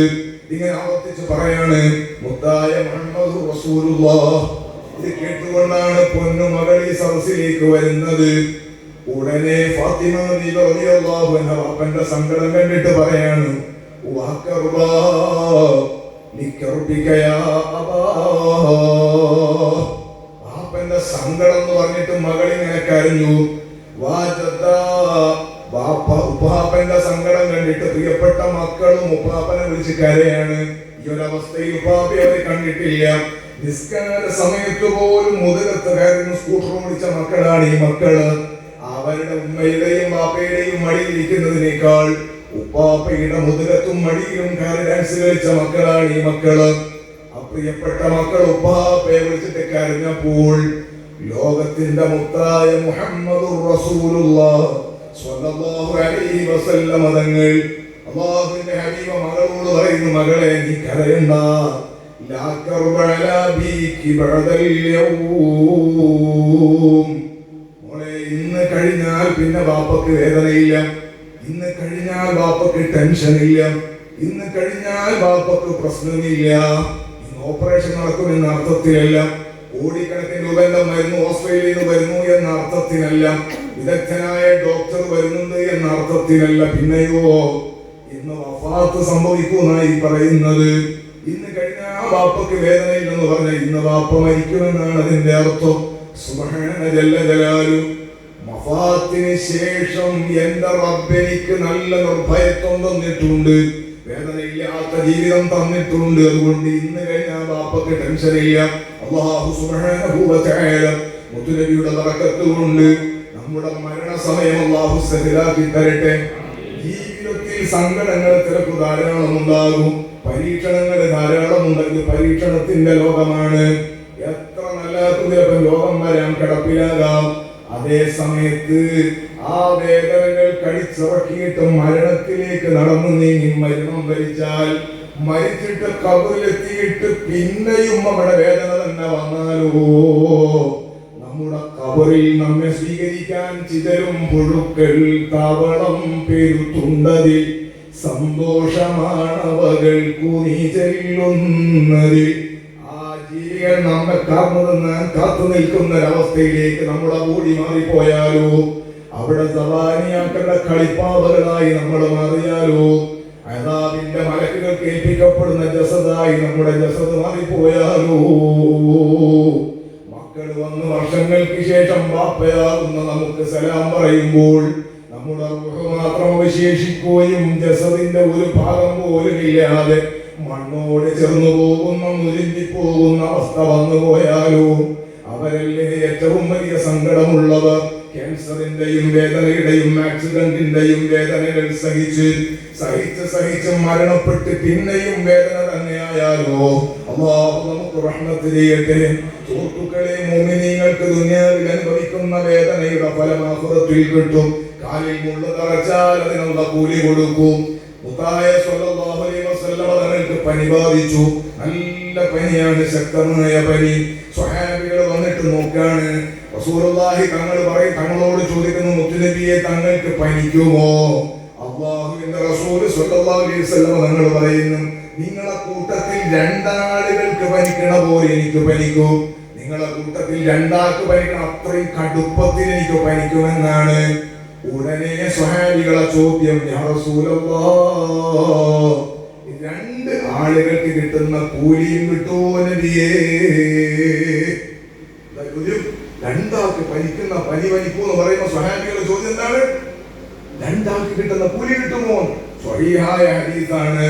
ഇങ്ങനെ ആവർത്തിച്ച് പറയാണ് മുത്തായ മുഹമ്മദ് റസൂലുള്ളാഹ്. ഇത് കേട്ടുകൊണ്ടാണ് പൊന്നുമകൾ ഈ സദസ്സിലേക്ക് വരുന്നത്. ഉടനെ ഫാത്തിമ ബീവി റളിയല്ലാഹു അൻഹ അപ്പന്റെ സങ്കടം കണ്ടിട്ട് പറയാണ് വഖർബാ ലികർബിക യാ അബാ. അപ്പന്റെ സങ്കടം എന്ന് പറഞ്ഞിട്ട് മകൾ ഇങ്ങനെ കരഞ്ഞു. വാജദാ ഉപ്പാപ്പന്റെ സങ്കടം കണ്ടിട്ട് പ്രിയപ്പെട്ട മക്കളും ഉപ്പാപ്പനെ വിളിച്ച് കരയാണ്. ഈ ഒരു അവസ്ഥയിൽ ഉപ്പാപ്പയെ അവരെ കണ്ടിട്ടില്ല. നിസ്കാര സമയത്ത് പോലും മുതലത്ത് കയറുന്ന സ്കൂട്ടർ ഓടിച്ച മക്കളാണ് ഈ മക്കള്. അവരുടെ ഉമ്മയുടെയും ബാപ്പയുടെയും മടിയിലിരിക്കുന്നതിനേക്കാൾ ഉപ്പാപ്പയുടെ മുതലത്തും മടിയിലും കയറി ഡാൻസ് കളിച്ച മക്കളാണ് ഈ മക്കള്. അപ്രിയപ്പെട്ട മക്കൾ ഉപ്പാപ്പയെ വിളിച്ചിട്ട് കരഞ്ഞപ്പോൾ ലോകത്തിന്റെ മുത്തായ മുഹമ്മദുർ റസൂലുള്ളാഹ് സ്വല്ലല്ലാഹു അലൈഹി വസല്ലം തങ്ങൾ അല്ലാഹുവിന്റെ ഹബീബ മകളോട് പറയുന്നു, മകളെ നീ കരയണ്ട. ലാ കർബ അലാ ബീകി ബഅദൽ യൗം. മോളെ ഇന്ന് കഴിഞ്ഞാൽ പിന്നെ ബാപ്പക്ക് വേദനയില്ല. ഇന്ന് കഴിഞ്ഞാൽ ബാപ്പക്ക് ടെൻഷൻ ഇല്ല. ഇന്ന് കഴിഞ്ഞാൽ ബാപ്പക്ക് പ്രശ്നമില്ല. ഇന്ന് ഓപ്പറേഷൻ നടക്കുമെന്ന അർത്ഥത്തിലല്ല. കോടിക്കണക്കിന് രൂപയുടെ മരുന്ന് ഓസ്ട്രേലിയയിൽ നിന്ന് വരുന്നു എന്ന അർത്ഥത്തിനല്ല. വിദഗ്ധനായ ഡോക്ടർ വരുന്നുണ്ട് എന്ന അർത്ഥത്തിനല്ല. പിന്നെയോ ഇന്ന് വഫാത്ത് സംഭവിക്കുമെന്നായി പറയുന്നത്. ഇന്ന് കഴിഞ്ഞാൽ ബാപ്പക്ക് വേദനയില്ലെന്ന് പറഞ്ഞാൽ ഇന്ന് ബാപ്പ മരിക്കുമെന്നാണ് അതിന്റെ അർത്ഥം. സുബ്ഹാന ജല്ല ജലാലു. വഫാത്തിന് ശേഷം എന്റെ റബ്ബ് എനിക്ക് നല്ല നിർഭയത്വം തന്നിട്ടുണ്ട്, വേദനയില്ലാത്ത ജീവിതം തന്നിട്ടുണ്ട്. അതുകൊണ്ട് ഇന്ന് കഴിഞ്ഞാൽ ബാപ്പക്ക് ടെൻഷനില്ല. അല്ലാഹു സുബ്ഹാനഹു വ തആല മുത്തുനബിയുടെ ബറക്കത്ത് കൊണ്ട് നമ്മുടെ മരണസമയം അല്ലാഹു സഹലാക്കി തരട്ടെ. ജീവിതത്തിൽ സങ്കടങ്ങൾ ചിലപ്പോൾ ധാരാളം ഉണ്ടാകും. പരീക്ഷണങ്ങൾ ധാരാളം ഉണ്ടെങ്കിൽ പരീക്ഷണത്തിന്റെ ലോകമാണ്. എത്ര നല്ല ചിലപ്പോൾ രോഗം വരാൻ, കിടപ്പിലാകാം. അതേ സമയത്ത് ആ വേദനകൾ കടിച്ചിറക്കിയിട്ട് മരണത്തിലേക്ക് നടന്നു നീങ്ങി മരണം വരിച്ചാൽ, മരിച്ചിട്ട് ഖബറിലെത്തിയിട്ട് പിന്നെയും അവിടെ വേദന തന്നെ വന്നാലോ, നമ്മുടെ ഖബറിൽ നമ്മെ സ്വീകരിക്കാൻ ചിതരും പുഴുക്കൾ താവളം പെരുത്തുണ്ടതിൽ സന്തോഷമാണവകൾക്കു നീ ചെല്ലുന്നത്. ആ ജീവികൾ നമ്മെ കാത്തു നിൽക്കുന്ന ഒരവസ്ഥയിലേക്ക് നമ്മുടെ കൂടി മാറിപ്പോയാലോ, അവിടെ സവാനിയാക്കളുടെ കളിപ്പാവകളായി നമ്മൾ മാറിയാലോ, അദാബിന്റെ മലക്കുകൾ കേൾപ്പിക്കപ്പെടുന്ന ജസദായി നമ്മുടെ ജസദ് മാറിപ്പോയാലോ, മക്കൾ വന്ന് വർഷങ്ങൾക്ക് ശേഷം ബാപ്പയാകുന്ന നമുക്ക് സലാം പറയുമ്പോൾ നമ്മുടെ റൂഹ് മാത്രം അവശേഷിക്കുകയും ജസദിന്റെ ഒരു ഭാഗം പോലും ഇല്ലാതെ മണ്ണോട് ചേർന്നു പോകുന്ന, മുരിഞ്ഞി പോകുന്ന അവസ്ഥ വന്നു പോയാലോ, അവരല്ലേ ഏറ്റവും വലിയ സങ്കടമുള്ളവർ. ക്യാൻസറിന്റെയും വേദനയുടെയും ആക്സിഡന്റിന്റെയും വേദനകൾ സഹിച്ച് മരണപ്പെട്ട് പിന്നെയും വേദന തന്നെയായാലോ, അല്ലാഹു നമുക്ക് റഹ്മത്ത് ചെയ്യട്ടെ. സുഹൃത്തുക്കളെ, മുഅ്മിനീങ്ങൾക്ക് ദുനിയാവിൽ അനുഭവിക്കുന്ന വേദനയുടെ ഫലം ആഖിറത്തിൽ കിട്ടും. കാലിൽ മുള്ളു തറച്ചാൽ അതിനുള്ള കൂലി കൊടുക്കും. മുത്തായ സ്വല്ലല്ലാഹു അലൈഹി വസല്ലം തങ്ങൾക്ക് പനി ബാധിച്ചു. നല്ല പനിയാണ്, ശക്തമായ പനി. സ്വഹാബികൾ വന്നിട്ട് നോക്കാണ്. റസൂലുള്ളാഹി തങ്ങളോട് ചോദിക്കുന്നു, മുത്തുനബിയെ തങ്ങൾക്ക് പനിക്കുമോ? അല്ലാഹുവിന്റെ റസൂൽ സ്വല്ലല്ലാഹു അലൈഹി വസല്ലം തങ്ങൾ പറയുന്നു, നിങ്ങളെ കൂട്ടത്തിൽ രണ്ടാളുകൾക്ക് പനിക്കണ പോലെ എനിക്ക് പനിക്കും. നിങ്ങളെ കൂട്ടത്തിൽ രണ്ടാൾക്ക് പനിക്കണം, അത്രയും കടുപ്പത്തിൽ എനിക്ക് പനിക്കുമെന്നാണ്. ഉടനെ സ്വഹാബികളെ ചോദ്യം, യാ റസൂലല്ലാഹ്, രണ്ട് ആളുകൾക്ക് കിട്ടുന്ന കൂലിയും കിട്ടുമോ നബിയേ? രണ്ടാൾക്ക് പനിക്കുന്ന പനി എന്ന് പറയുമ്പോൾ സ്വഹാബികളുടെ ചോദ്യം എന്താണ്? രണ്ടാൾക്ക് കിട്ടുന്ന കൂലി കിട്ടുമോ? സ്വഹീഹായ ഹദീസാണ്.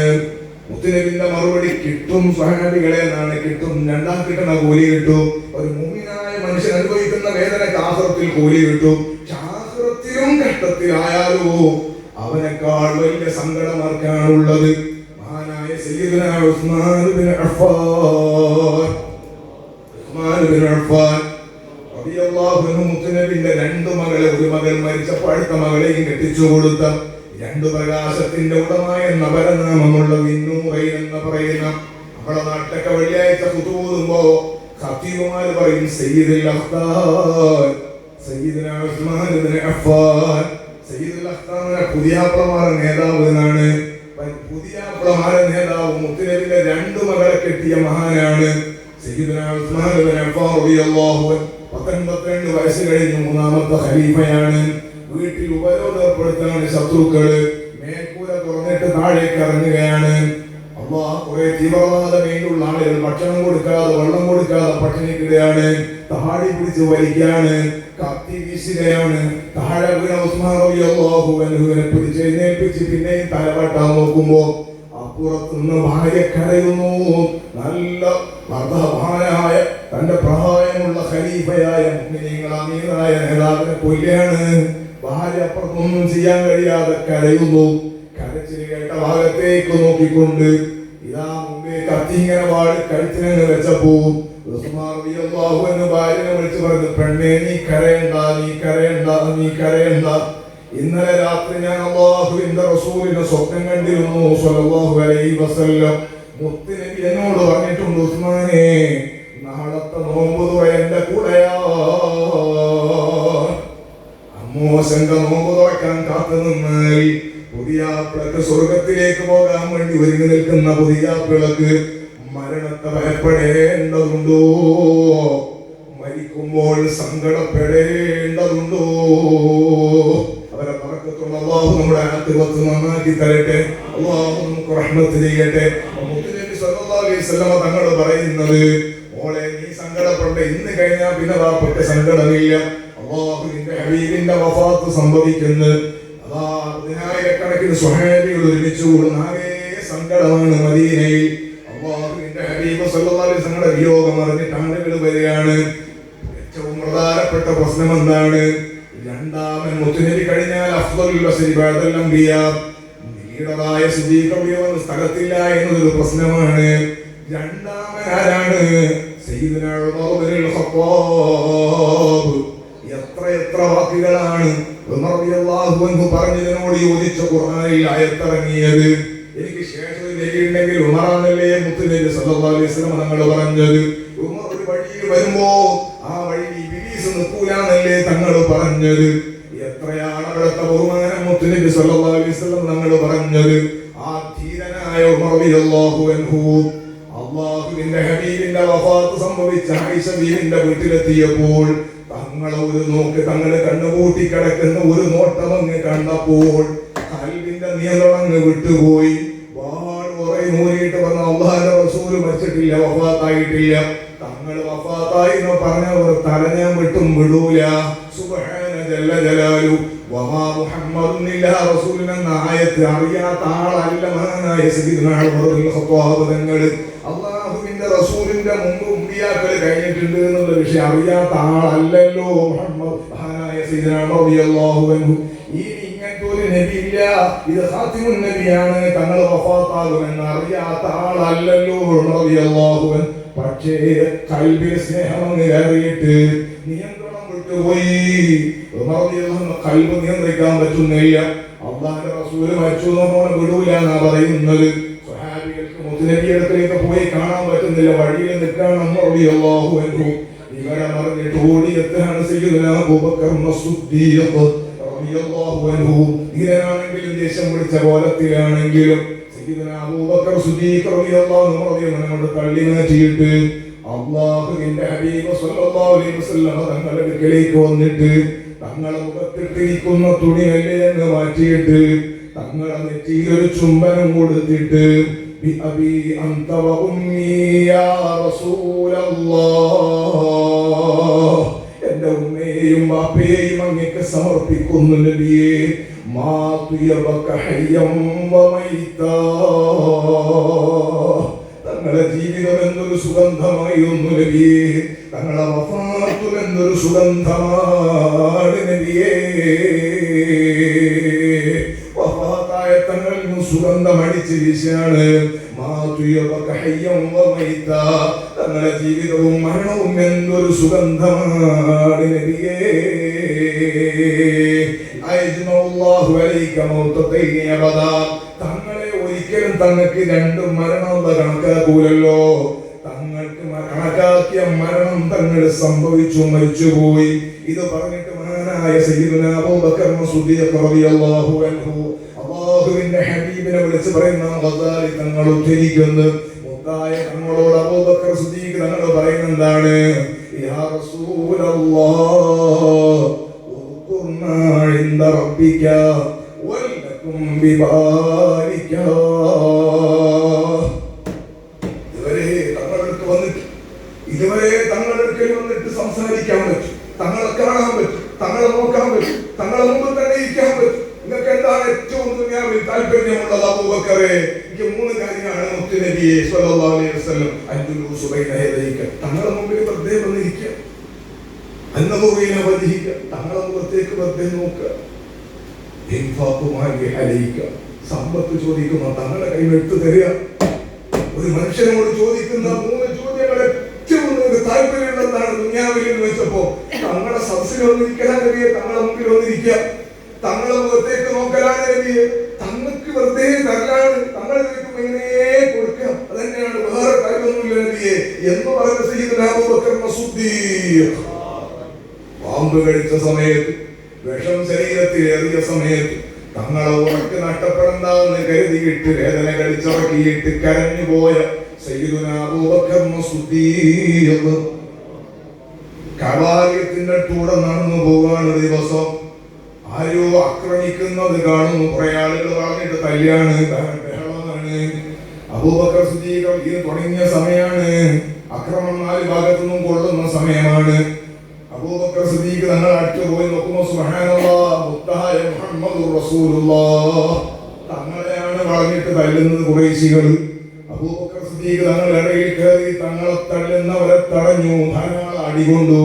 മുത്തുനബിന്റെ മറുപടി, കിട്ടും സ്വഹാബികളെ എന്നാണ്, കിട്ടും. രണ്ടാൾക്ക് കിട്ടുന്ന കൂലി കിട്ടും. ഒരു മുഅ്മിനായ മനുഷ്യൻ അനുഭവിക്കുന്ന വേദനയ്ക്ക് ആഖിറത്തിൽ കൂലി കിട്ടും. ആഖിറത്തിലും കഷ്ടത്തിലായാലോ അവനേക്കാൾ വലിയ സങ്കടം ആർക്കാണുള്ളത്? മഹാനായ സയ്യിദുനാ ഉസ്മാൻ ബിൻ അഫ്ഫാൻ മുത്തുനബിന്റെ രണ്ടു മകളെ, ഒരു മകൾ മരിച്ചപ്പോൾ അടുത്ത മകളെയും കെട്ടിച്ചു കൊടുത്ത, രണ്ടു പ്രകാശത്തിന്റെ ഉടമായ നബരനാമമുള്ള വിന്നൂറൈൻ എന്ന് പറയുന്ന, നമ്മുടെ നാട്ടിലൊക്കെ വെള്ളിയാഴ്ച കുത്തുപോകുമ്പോ ഖത്തീബുമാർ പറയും സയ്യിദുൽ അഖ്താർ, സയ്യിദുനാ ഉസ്മാൻ ഇബ്നു അഫ്ഫാൻ. സയ്യിദുൽ അഖ്താർ പുതിയാപ്ലമാരുടെ നേതാവ് എന്നാണ്. പുതിയാപ്ലമാരുടെ നേതാവ് മുത്തുനബിന്റെ രണ്ടു മകളെ കെട്ടിയ മഹാനാണ് സയ്യിദുനാ ഉസ്മാൻ ഇബ്നു അഫ്ഫാൻ റളിയല്ലാഹു അൻഹു. 19 വയസ്സ് കഴിഞ്ഞ് മൂന്നാമത്തെ ഖലീഫയാണ്. വീട്ടിൽ ഉപരോധം ഏർപ്പെടുത്താണ് ശത്രുക്കള്. മേൽക്കൂര തുറന്നിട്ട് താഴേക്ക് ഇറങ്ങുകയാണ്. അല്ലാഹ് കുറെ തീവ്രവാദമേലുള്ള ആളുകൾ ഭക്ഷണം കൊടുക്കാതെ, വെള്ളം കൊടുക്കാതെ പട്ടിണിക്കിടുകയാണ്. താടി പിടിച്ച് വലിക്കാണ്, കത്തി വീശുകയാണ്. താഴെ വീണ ഉസ്മാൻ റളിയല്ലാഹു അൻഹുവിനെ പിടിച്ചെഴുന്നേൽപ്പിച്ച് പിന്നെയും തലവെട്ടാൻ നോക്കുമ്പോ അപ്പുറത്തുനിന്ന് ഭാര്യ കരയുന്നു. നല്ല മർദ്ദഭാനായ തന്റെ പ്രായമുള്ള ഖലീഫയായ മുഅ്മിനീങ്ങളുടെ അമീറായ നേതാവിനെ കൊല്ലുകയാണ്. ഭാര്യ അപ്പുറത്തൊന്നും ചെയ്യാൻ കഴിയാതെ കരയുന്നു. കരച്ചിൽ കേട്ട ഭാഗത്തേക്ക് നോക്കിക്കൊണ്ട് ഇതാ മുമ്പേ കത്തിങ്ങനെ വാടി കഴുത്തിനങ്ങ് വെച്ചപ്പോ ഉസ്മാൻ റളിയല്ലാഹു അൻഹു ഭാര്യനെ വിളിച്ചു പറഞ്ഞു, പെണ്ണേ നീ കരയണ്ട, നീ കരയണ്ട, നീ കരയണ്ട. ഇന്നലെ രാത്രി ഞാൻ അല്ലാഹുവിന്റെ റസൂലിനെ സ്വപ്നം കണ്ടിരുന്നു സ്വല്ലല്ലാഹു അലൈഹി വസല്ലം. മുത്തുനബി എന്നോട് പറഞ്ഞിട്ടുണ്ട്, ഉസ്മാനെ നാളത്തെ നോമ്പ് തുറ എന്റെ കൂടെയാ. അമ്മോശന്റെ നോമ്പ് തുറക്കാൻ കാത്തു നിന്നാൽ പുതിയാപ്പിളക്ക് സ്വർഗത്തിലേക്ക് പോകാൻ വേണ്ടി ഒരുങ്ങി നിൽക്കുന്ന പുതിയാപ്പിളക്ക് മരണത്തെ ഭയപ്പെടേണ്ടതുണ്ടോ? മരിക്കുമ്പോൾ സങ്കടപ്പെടേണ്ടതുണ്ടോ? അവരെ പറക്കത്തുള്ള അല്ലാഹു നമ്മുടെ ആഖിറത്ത് നന്നാക്കി തരട്ടെ. അല്ലാഹു നമുക്ക് റഹ്മത്ത് ചെയ്യട്ടെ. മുത്തുനബി സല്ലല്ലാഹു അലൈഹി വസല്ലം തങ്ങൾ പറയുന്നത്, മോളെ നീ സങ്കടപ്പെടേണ്ട, ഇന്ന് കഴിഞ്ഞാൽ പിന്നെ വാപ്പയ്ക്ക് സങ്കടമില്ല. അല്ലാഹുവിന്റെ ഹബീബിന്റെ വഫാത്ത് സംഭവിക്കുന്നു. അതാ 10,000 സ്വഹാബികൾ ഒരുമിച്ച് കൂടുന്ന ആകെ സങ്കടമാണ് മദീനയിൽ. അല്ലാഹുവിന്റെ ഹബീബ് സല്ലല്ലാഹു അലൈഹി വസല്ലം വിയോഗം അറിഞ്ഞിട്ട് ആളുകൾ വരികയാണ്. ഏറ്റവും പ്രധാനപ്പെട്ട പ്രശ്നം എന്താണ്? രണ്ടാമൻ മുത്തുനബി കഴിഞ്ഞാൽ അഫ്ദലുൽ ബശരി ബഅദൽ അംബിയാ, ലീഡറായ സിദ്ദീഖ് റളിയല്ലാഹു സ്ഥലത്തില്ല എന്നതൊരു പ്രശ്നമാണ്. രണ്ടാമനാരാണ്? സയ്യിദുനാ ഉമർ ഇബ്നുൽ ഖത്താബ്. എത്ര വാക്കുകളാണ് ഉമർ റളിയല്ലാഹു അൻഹു പറഞ്ഞതിനോട് യോജിച്ച ഖുർആനിൽ ആയത്തിറങ്ങിയത്. എനിക്ക് ശേഷം ലഭിക്കുന്നെങ്കിൽ ഉമറാണല്ലേ മുത്തുനബി സല്ലല്ലാഹു അലൈഹി വസല്ലം തങ്ങൾ പറഞ്ഞത്. ഉമർ ഒരു വഴിയിൽ വരുമ്പോ ആ വഴിയിൽ ഇബ്ലീസ് നിൽക്കൂലെന്നല്ലേ തങ്ങൾ പറഞ്ഞത്. എത്രയാണ് അവിടുത്തെ ബഹുമാനം മുത്തുനബി സല്ലല്ലാഹു അലൈഹി വസല്ലം തങ്ങൾ പറഞ്ഞത്. ആ ധീരനായ ഉമർ റളിയല്ലാഹു അൻഹു അല്ലാഹുവിന്റെ ഹബീബിന്റെ വഫാത്ത് സംഭവിച്ച ആയിഷ ബീവിന്റെ വീട്ടിലെത്തിയപ്പോൾ തങ്ങളെ ഒരു നോക്ക്, തങ്ങളെ കണ്ണുകൂട്ടി കിടക്കുന്ന ഒരു നോട്ടം അങ്ങ് കണ്ടപ്പോൾ ഖൽബിന്റെ നിയന്ത്രണം അങ്ങ് വിട്ടുപോയി. വാൾ ഉറയി നൂരിയിട്ട് വന്ന അല്ലാഹുവിന്റെ റസൂൽ മരിച്ചിട്ടില്ല, വഫാത്തായിട്ടില്ല. തങ്ങൾ വഫാത്തായി എന്ന് പറഞ്ഞവർ തല ഞാൻ വിട്ടും വിടൂല. സുബ്ഹാന ജല്ല ജലാലു വമാ മുഹമ്മദുൻ ഇല്ലാ റസൂലുൻ എന്ന ആയത്ത് അറിയാത്ത ആളല്ല മഹാനായ സയ്യിദുനാ ഉമർ ഇബ്നുൽ ഖത്താബ് തങ്ങൾ. അല്ലാഹുവിന്റെ റസൂലിന്റെ മുമ്പ് ഉംബിയാക്കൾ കഴിഞ്ഞിട്ടുണ്ട് എന്നുള്ള വിഷയം അറിയാത്ത ആളല്ലല്ലോ മുഹമ്മദ് മഹാനായ സയ്യിദുനാ ഉമർ റളിയല്ലാഹു അൻഹു. ഇനി ഇങ്ങനത്തെ ഒരു നബിയില്ല, ഇത് ഖാതിമുൻ നബിയാണ്, തങ്ങൾ വഫാത്താകുമെന്ന് അറിയാത്ത ആളല്ലല്ലോ ഉമർ റളിയല്ലാഹു അൻഹു. പക്ഷേ ഖൽബിൽ സ്നേഹം അങ്ങ് കയറിയിട്ട് നിയന്ത്രണം വിട്ടുപോയി. ഉമർ റളിയല്ലാഹു അൻഹു ഖൽബ് നിയന്ത്രിക്കാൻ പറ്റുന്നില്ല. അല്ലാഹുവിന്റെ റസൂൽ മരിച്ചു എന്നോട് വിടൂല എന്നാ പറയുന്നത്. സ്വഹാബികൾക്ക് മുത്തുനബിയുടെ അടുത്തേക്ക് പോയി കാണാൻ പറ്റുന്നില്ല, വഴിയിൽ നിൽക്കാൻ ഉമർ റളിയല്ലാഹു അൻഹു ഇവരെ മറിഞ്ഞിട്ട് ഓടിയെത്താണ് സയ്യിദുനാ അബൂബക്കർ സിദ്ദീഖ് റളിയല്ലാഹു അൻഹു. ഇങ്ങനെയാണെങ്കിലും ദേശം പിടിച്ച കോലത്തിലാണെങ്കിലും സയ്യിദുനാ അബൂബക്കർ സിദ്ദീഖ് റളിയല്ലാഹു അൻഹു തള്ളി മാറ്റിയിട്ട് അല്ലാഹുവിന്റെ ഹബീബ് സ്വല്ലല്ലാഹു അലൈഹി വസല്ലം തങ്ങളുടെ അടുക്കലേക്ക് വന്നിട്ട് തങ്ങളെ മുഖത്തിട്ടിരിക്കുന്ന തുണിയല്ലേ എന്ന് മാറ്റിയിട്ട് തങ്ങളെ നെറ്റിയിൽ ഒരു ചുംബനം കൊടുത്തിട്ട് ബിഅബി അൻത വ ഉമ്മി യാ റസൂലല്ലാഹ്, എന്റെ ഉമ്മയെയും ബാപ്പയെയും അങ്ങേക്ക് സമർപ്പിക്കുന്നു നബിയേ. മാ തുയബക ഹയ്യം വ മൈതാ, തങ്ങളുടെ ജീവിതം എന്നൊരു സുഗന്ധമായിരുന്നു നബിയേ, തങ്ങളുടെ വഫാത്തും എന്നൊരു സുഗന്ധമാണ് നബിയേ. വഫാത്തായ തങ്ങളിൽ സുഗന്ധം അടിച്ച് വീശാണ്. തങ്ങളുടെ ജീവിതവും മരണവും എന്നൊരു സുഗന്ധമാണ് നബിയേ. തങ്ങളെ ഒരിക്കലും തങ്ങൾക്ക് രണ്ടും മരണമുള്ള കണക്കാക്കൂലല്ലോ. തങ്ങൾക്ക് കണക്കാക്കിയ മരണം തങ്ങൾ സംഭവിച്ചു, മരിച്ചുപോയി. ഇത് പറഞ്ഞിട്ട് മഹാനായ സയ്യിദുനാ അബൂബക്കർ സിദ്ദീഖ് റളിയല്ലാഹു അൻഹു അല്ലാഹുവിന്റെ ഹബീബിനെ വിളിച്ച് പറയുന്ന ഗസാലി തങ്ങൾ ഉദ്ധരിക്കുന്നു. മുത്തായ തങ്ങളോട് അബൂബക്കർ സിദ്ദീഖ് തങ്ങൾ പറയുന്നത് എന്താണ്? യാ റസൂലല്ലാഹ് ഉദ്കുർനാ ഇൻദ റബ്ബിക വലക്കും ബിബാരിക. ഇതുവരെ തങ്ങളുടെ അടുക്കൽ വന്നിട്ട് സംസാരിക്കാൻ പറ്റും, തങ്ങളെ കാണാൻ പറ്റും, തങ്ങളെ നോക്കാൻ പറ്റും, തങ്ങളെ മുമ്പിൽ തന്നെ ഇരിക്കാൻ പറ്റും. നിങ്ങൾക്ക് എന്താണ് ഏറ്റവും ദുനിയാവിൽ താല്പര്യമുള്ളത്? അബൂബക്കറെ, എനിക്ക് 3 കാര്യങ്ങളാണ് മുത്തുനബിയെ സ്വല്ലല്ലാഹു അലൈഹി വസല്ലം അൻജുലൂസു ബൈന യദൈക, തങ്ങളെ മുമ്പിൽ വെറുതെ വന്നിരിക്കുക, അന്നദുറീന വജ്ഹിക, തങ്ങളെ മുഖത്തേക്ക് വെറുതെ നോക്കുക, ഇൻഫാഖു മാലി അലൈക, സമ്പത്ത് ചോദിക്കുന്ന തങ്ങളെ കയ്യിൽ എടുത്തു തരിക. ഒരു മനുഷ്യനോട് ചോദിക്കുന്ന 3 ചോദ്യങ്ങൾ ഏറ്റവും താല്പര്യമുള്ളതാണ് ദുനിയാവിൽ എന്ന് വെച്ചപ്പോ തങ്ങളെ സദസ്സിൽ വന്നിരിക്കലാണ് നബിയെ, തങ്ങളെ മുമ്പിൽ വന്നിരിക്കുക, തങ്ങളെ മുഖത്തേക്ക് നോക്കലാണ് നബിയെ, തങ്ങൾക്ക് വെറുതെ തരലാണ്, തങ്ങളെ എങ്ങനെ കൊടുക്കുക, അതന്നെയാണ്, വേറെ കാര്യമൊന്നുമില്ല നബിയെ എന്ന് പറഞ്ഞ സയ്യിദുനാ അബൂബക്കർ സിദ്ദീഖ്. പാമ്പ് കടിച്ച സമയത്ത്, വിഷം ശരീരത്തിലേറിയ സമയത്ത് തങ്ങളെ ഉറക്ക് നഷ്ടപ്പെടണ്ടെന്ന് കരുതിയിട്ട് വേദന കടിച്ചിറക്കിയിട്ട് കരഞ്ഞുപോയ സയ്യിദുനാ അബൂബക്കർ സിദ്ദീഖ് കബാലയത്തിന്റെ കൂടെ നടന്നു പോവാണ്. ദിവസം ആരോ ആക്രമിക്കുന്നത് കാണുന്നു, കുറെ ആളുകൾ പറഞ്ഞിട്ട് തല്ലാണ്, ബഹളമാണ്. അബൂബക്കർ സിദ്ദീഖ് ഇത് തുടങ്ങിയ സമയമാണ്, അക്രമം 4 ഭാഗത്തുനിന്നും കൊള്ളുന്ന സമയമാണ്. അബൂബക്കർ സിദ്ദീഖ് തങ്ങൾ അടുത്ത് പോയി നോക്കുമ്പോൾ സുബ്ഹാനല്ലാഹ്, മുത്തായ മുഹമ്മദുർ റസൂലുള്ളാഹ് തങ്ങളെയാണ് വളഞ്ഞിട്ട് തല്ലുന്നത് ഖുറൈശികൾ. അബൂബക്കർ സിദ്ദീഖ് തങ്ങൾ ഇടയിൽ കയറി തങ്ങളെ തല്ലുന്നവരെ തടഞ്ഞു, ധാരാളം അടികൊണ്ടു.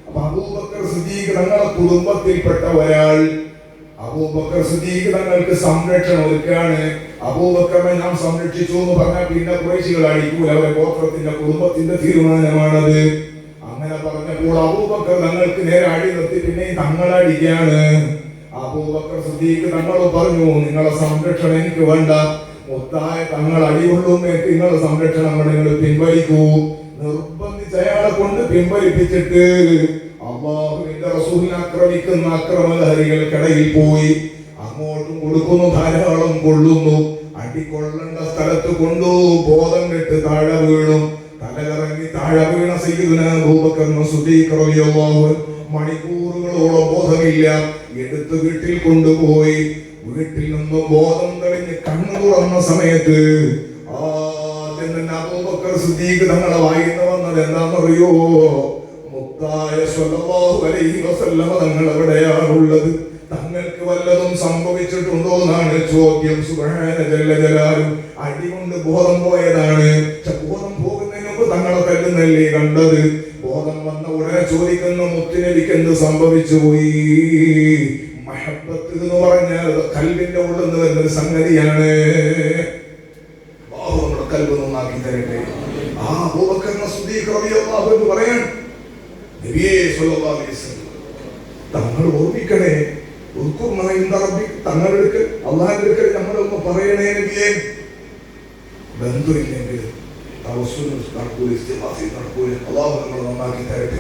അപ്പൊ അബൂബക്കർ സിദ്ദീഖ് തങ്ങളെ കുടുംബത്തിൽപ്പെട്ട ഒരാൾ അബൂബക്കർ സിദ്ദീഖ് തങ്ങൾക്ക് സംരക്ഷണം ഒരുക്കാണ്. അബൂബക്കറിനെ നാം സംരക്ഷിച്ചു എന്ന് പറഞ്ഞാൽ പിന്നെ ഖുറൈശികൾ അടിക്കൂല, അവരെ ഗോത്രത്തിന്റെ കുടുംബത്തിന്റെ തീരുമാനമാണത്. അങ്ങനെ പറഞ്ഞപ്പോൾ അബൂബക്കർ തങ്ങൾക്ക് നേരെ അടി നിർത്തി പിന്നെ തങ്ങളടിക്കാണ്. അബൂബക്കർ സിദ്ദീഖ് തങ്ങൾ പറഞ്ഞു, നിങ്ങളെ സംരക്ഷണം എനിക്ക് വേണ്ട, മുത്തായ തങ്ങൾ അടികൊള്ളും, നിങ്ങളുടെ സംരക്ഷണം നിങ്ങൾ പിൻവലിക്കൂ. നിർബന്ധിച്ച് അയാളെ കൊണ്ട് പിൻവലിപ്പിച്ചിട്ട് അല്ലാഹുവിന്റെ റസൂലിനെ ആക്രമിക്കുന്ന അക്രമകാരികൾക്കിടയിൽ പോയി അങ്ങോട്ടും കൊടുക്കുന്നു, ധാരാളം കൊള്ളുന്നു. അടികൊള്ളേണ്ട സ്ഥലത്ത് കൊണ്ടു ബോധം കെട്ട് താഴെ വീണു. തലകറങ്ങി താഴെ വീണ സയ്യിദുനാ അബൂബക്കർ സിദ്ദീഖ് റളിയല്ലാഹു അൻഹു മണിക്കൂറുകളോളം ബോധമില്ല. എടുത്ത് വീട്ടിൽ കൊണ്ടുപോയി. വീട്ടിൽ നിന്നും ബോധം തെളിഞ്ഞ് കണ്ണു തുറന്ന സമയത്ത് അബൂബക്കർ സിദ്ദീഖ് തങ്ങളെ വായിന്ന് വന്നത് എന്താണെന്നറിയോ? മുത്തായ സ്വല്ലല്ലാഹു അലൈഹി വസല്ലമ തങ്ങൾ എവിടെയാണുള്ളത്? തങ്ങൾക്ക് വല്ലതും സംഭവിച്ചിട്ടുണ്ടോ എന്നാണ് ചോദ്യം. സുബ്ഹാന ജല്ല ജലാലുഹു. അടികൊണ്ട് ബോധം പോയതാണ്. ബോധം പോകുന്നതിന് മുമ്പ് തങ്ങളെ തല്ലുന്നല്ലേ കണ്ടത്. ബോധം വന്ന ഉടനെ ചോദിക്കുന്ന, മുത്തുനബിക്ക് എന്ത് സംഭവിച്ചു പോയി? മഹബ്ബത്ത് എന്ന് പറഞ്ഞാൽ കൽബിന്റെ ഉള്ളിൽ നിന്ന് വരുന്നൊരു സംഗതിയാണ്. നമ്മുടെ കൽബ് നന്നാക്കി തരട്ടെ. ആ അബൂബക്കർ സിദ്ദീഖ് റളിയല്ലാഹു അൻഹു പറയാൻ, നബിയേ സ്വല്ലല്ലാഹു അലൈഹി വസല്ലം തങ്ങൾ ഓർമ്മിക്കണേ, തങ്ങളുടെ അള്ളാഹിന്റെ അടുക്കൽ നമ്മളൊന്ന് പറയണേ നബിയേ. ബന്ധമില്ലെങ്കിൽ നടക്കൂല. അള്ളാഹു നമ്മൾ നന്നാക്കി തരട്ടെ.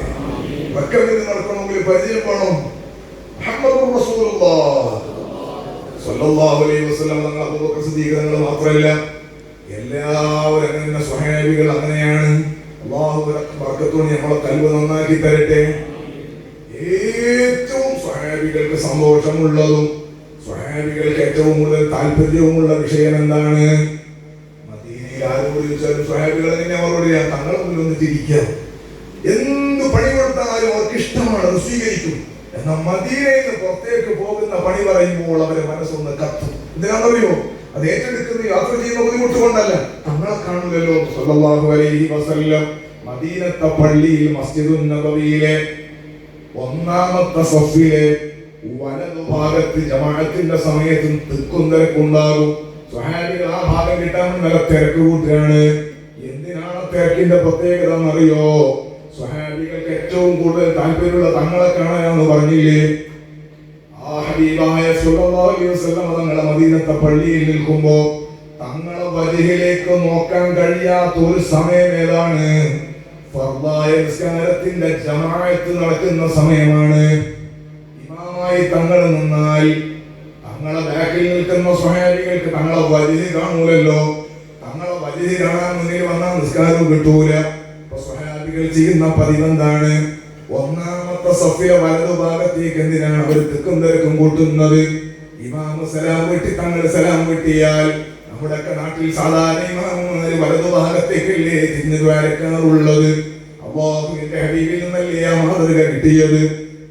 മക്കയിൽ നടക്കണമെങ്കിൽ പരിചയം വേണം. മുഹമ്മദുർ റസൂലുള്ളാഹ് സ്വല്ലല്ലാഹു അലൈഹി വസല്ലം തങ്ങൾ അബൂബക്കർ സിദ്ദീഖ് തങ്ങൾ മാത്രമല്ല, എല്ലാവരും അങ്ങനെ സ്വഹാബികൾ അങ്ങനെയാണ്. അല്ലാഹു ബർക്കത്തോടെ നമ്മളെ കൽബ് നന്നാക്കി തരട്ടെ. ഏറ്റവും സ്വഹാബികൾക്ക് സന്തോഷമുള്ളതും സ്വഹാബികൾക്ക് ഏറ്റവും കൂടുതൽ താല്പര്യവുമുള്ള വിഷയം എന്താണ്? മദീനയിൽ ആരോട് ചോദിച്ചാലും സ്വഹാബികൾ എങ്ങനെ മറുപടി തങ്ങളെ മുന്നിൽ ഒന്ന് തിരിക്കുക. എന്ത് പണി കൊടുത്താലും അവർക്ക് ഇഷ്ടമാണ്, അത് സ്വീകരിക്കും. എന്നാൽ മദീനയിൽ നിന്ന് പുറത്തേക്ക് പോകുന്ന പണി പറയുമ്പോൾ അവരെ മനസ്സൊന്ന് കത്തും. എന്തിനാണെന്നറിയോ? അത് ഏറ്റെടുക്കുന്ന യാത്ര ചെയ്യുന്ന ബുദ്ധിമുട്ട് കൊണ്ടല്ല, തങ്ങളെ കാണുമല്ലോ. സ്വല്ലല്ലാഹു അലൈഹി വസല്ലം മദീനത്തെ പള്ളിയിൽ മസ്ജിദുൻ നബവിയിലെ ഒന്നാമത്തെ സഫിലെ വലതുഭാഗത്ത് ജമാഅത്തിന്റെ സമയത്തും തിക്കും തിരക്കുണ്ടാകും. സ്വഹാബികൾ ആ ഭാഗം കിട്ടാൻ നല്ല തിരക്ക് കൂട്ടുകയാണ്. എന്തിനാണ് തിരക്കിന്റെ പ്രത്യേകത എന്നറിയോ? സ്വഹാബികൾക്ക് ഏറ്റവും കൂടുതൽ താല്പര്യമുള്ള തങ്ങളെ കാണാനാന്ന് പറഞ്ഞില്ലേ? ആ ഹബീബായ സ്വല്ലല്ലാഹു അലൈഹി വസല്ലം തങ്ങളെ മദീനത്തെ പള്ളിയിൽ നിൽക്കുമ്പോ തങ്ങളെ വജ്ഹിലേക്ക് നോക്കാൻ കഴിയാത്ത ഒരു സമയം ഏതാണ്? ഫർദായ നിസ്കാരത്തിന്റെ ജമാഅത്ത് നടക്കുന്ന സമയമാണ്. ഇമാമായി തങ്ങൾ നിന്നാൽ തങ്ങളെ ബാക്കിൽ നിൽക്കുന്ന സ്വഹാബികൾക്ക് തങ്ങളെ വജ്ഹ് കാണൂലല്ലോ. തങ്ങളെ വജ്ഹ് കാണാൻ മുന്നിൽ വന്നാൽ നിസ്കാരവും കിട്ടൂല. സ്വഹാബികൾ ചെയ്യുന്ന പതിവെന്താണ്? ഒന്നാമത്തെ സഫിലെ വലതുഭാഗത്തേക്ക് എന്തിനാണ് അവർ തിക്കും തിരക്കും കൂട്ടുന്നത്? ഇമാമ് സലാം വീട്ടി തങ്ങൾ സലാം വീട്ടിയാൽ നമ്മുടെയൊക്കെ നാട്ടിൽ സാധാരണ ഇമാമ് വലതുഭാഗത്തേക്കല്ലേ തിരിഞ്ഞു ദ്വാരക്കാറുള്ളത്. അല്ലാഹുവിന്റെ ഹബീബിൽ നിന്നല്ലേ ആ മാതൃക കിട്ടിയത്.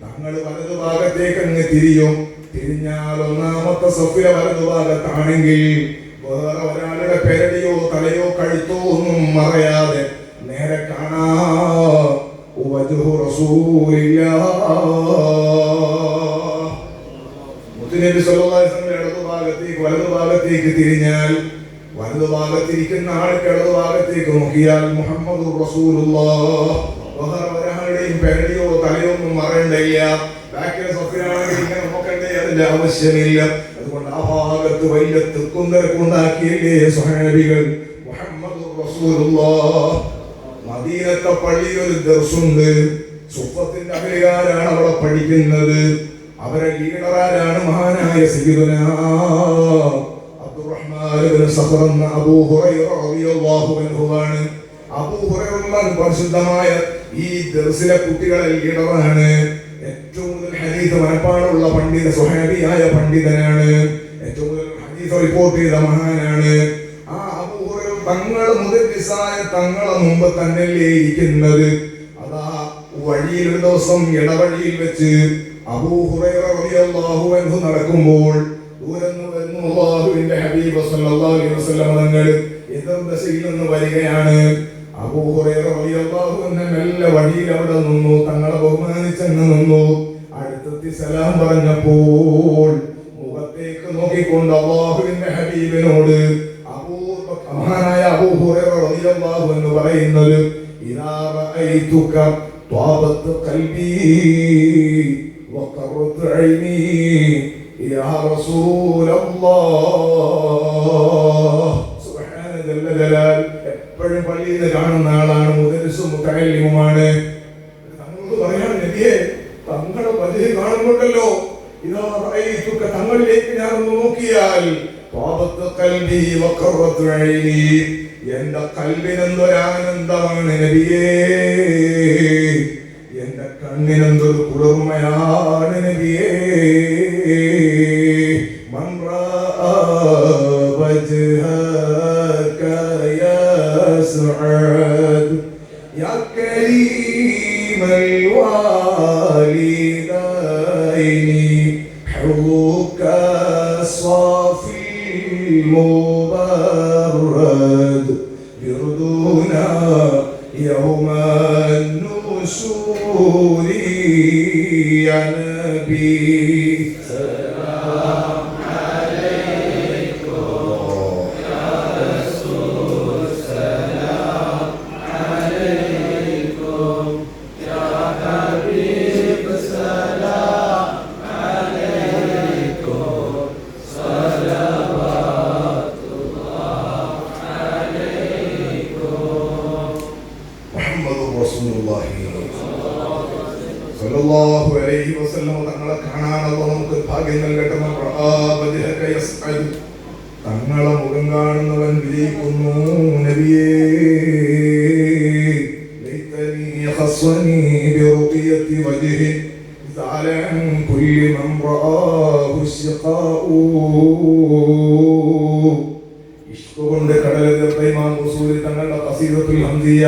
തങ്ങൾ വലതുഭാഗത്തേക്ക് അങ്ങ് തിരിയും. തിരിഞ്ഞാൽ ഒന്നാമത്തെ സഫിലെ വലതുഭാഗത്താണെങ്കിൽ വേറെ ഒരാളുടെ പെരടിയോ തലയോ കഴുത്തോ ഒന്നും മറയാതെ നേരെ കാണാ വജ്ഹു റസൂലില്ലാഹ്. മുത്തുനബി സ്വല്ലല്ലാഹു അലൈഹി വസല്ലം ഇടതുഭാഗത്തേക്ക് വലതുഭാഗത്തേക്ക് തിരിഞ്ഞാൽ വലതുഭാഗത്തിരിക്കുന്ന ആൾക്ക് ഇടതുഭാഗത്തേക്ക് നോക്കിയാൽ മുഹമ്മദുർ റസൂലുള്ളാഹ്. വേറെ ഒരാളുടെയും പെരടിയോ തലയോ ഒന്നും മറയണ്ടില്ല. ബാക്കിലെ സഫിലാണെങ്കിൽ ഇങ്ങനെ നോക്കണ്ടേ, അതിന്റെ ആവശ്യമില്ല. അതുകൊണ്ട് ആ ഭാഗത്ത് വലിയ തിക്കും തിരക്കുണ്ടാക്കിയില്ലേ സ്വഹാബികൾ. മുഹമ്മദുർ റസൂലുള്ളാഹ്. മദീനത്തെ പള്ളിയിൽ ഒരു ദർസുണ്ട്. സുഫത്തിന്റെ അഹ്ലുകാരാണ് അവിടെ പഠിക്കുന്നത്. അവരെ ലീഡറാരാണ്? മഹാനായ സയ്യിദുനാ അബ്ദുറഹ്മാൻ ഇബ്നു സഖർ എന്ന അബൂ ഹുറൈറ റളിയല്ലാഹു അൻഹു ആണ്. അബൂ ഹുറൈറ പരിശുദ്ധമായ ഈ ദർസിലെ കുട്ടികളെ ലീഡറാണ്. ഏറ്റവും കൂടുതൽ ഹദീസ് മനപ്പാടുള്ള പണ്ഡിത സ്വഹാബിയായ പണ്ഡിതനാണ്. ഏറ്റവും കൂടുതൽ ഹദീസ് റിപ്പോർട്ട് ചെയ്ത മഹാനാണ്. ആ അബൂ ഹുറൈറ തങ്ങൾ മുദരിസായ തങ്ങളെ മുമ്പ് തന്നെയല്ലേ ഇരിക്കുന്നത്. അതാ വഴിയിൽ ഒരു ദിവസം ഇടവഴിയിൽ വെച്ച് അബൂ ഹുറൈറ റളിയല്ലാഹു അൻഹു നടക്കുമ്പോൾ ദൂരന്ന് വരുന്നു അല്ലാഹുവിന്റെ ഹബീബ് സ്വല്ലല്ലാഹു അലൈഹി വസല്ലം തങ്ങൾ എതിർ ദിശയിൽ നിന്ന് വരികയാണ്. അബൂ ഹുറൈറ റളിയല്ലാഹു അൻഹു മെല്ലെ വഴിയിൽ അവിടെ നിന്നു. തങ്ങളെ ബഹുമാനിച്ചങ്ങ് നിന്നു. അടുത്തെത്തി സലാം പറഞ്ഞപ്പോൾ ഹബീബിനോട് മഹാനായ അബൂ ഹുറൈറ റളിയല്ലാഹു അൻഹു പറയുന്നത് ഇദാ റഅയ്തുക ത്വാബത് ഖൽബി വഖറത് ഐനി യാ റസൂലല്ലാഹ്. സുബ്ഹാന ജല്ല ജലാൽ. എപ്പോഴും പള്ളിയിൽ കാണുന്ന ആളാണ്, മുദരിസും മുതഅല്ലിമുമാണ്. തങ്ങളോട് പറയാൻ നബിയെ, തങ്ങളെ വജഹ് കാണുന്നുണ്ടല്ലോ, ഇദാ റഅയ്തുക, തങ്ങളിലേക്ക് ഞാൻ ഒന്ന് നോക്കിയാൽ ത്വാബത് ഖൽബി വഖറത് ഐനി, എന്റെ കൽബിനെന്തൊരാനന്ദമാണ് നബിയേ, എന്റെ കണ്ണിനെന്തൊരു കുളിർമയാണ് നബിയേ. മൻ റഅ വജ്ഹക യാ സുഅദ് യാ കരീമൽ വാലിദൈനി ഹുക സ്വാഫിൽ മുബറദ് يردونا يوم النشور يا نبي سلام عليكم يا رسول سلام عليكم يا حبيب سلام عليكم صلوات الله സല്ലല്ലാഹു അലൈഹി വസല്ലം തങ്ങളെ കാണാനുള്ള നമുക്ക് ഭാഗ്യം നൽകട്ടെ. തങ്ങളെ മുഖം കാണുന്നവൻ വിജയിക്കുന്നു നബിയേ. ലൈതനി ഖസ്വനി ബിറുഖിയതി വജ്ഹി സഅലൻ കുല്ലി മൻ റആഹു ശിഖാഉ. ഇഷ്ക് കൊണ്ട് കടലെടുത്ത ഇമാം ഉസൂലി തങ്ങളുടെ ഖസീദത്തുൽ ഹംദിയ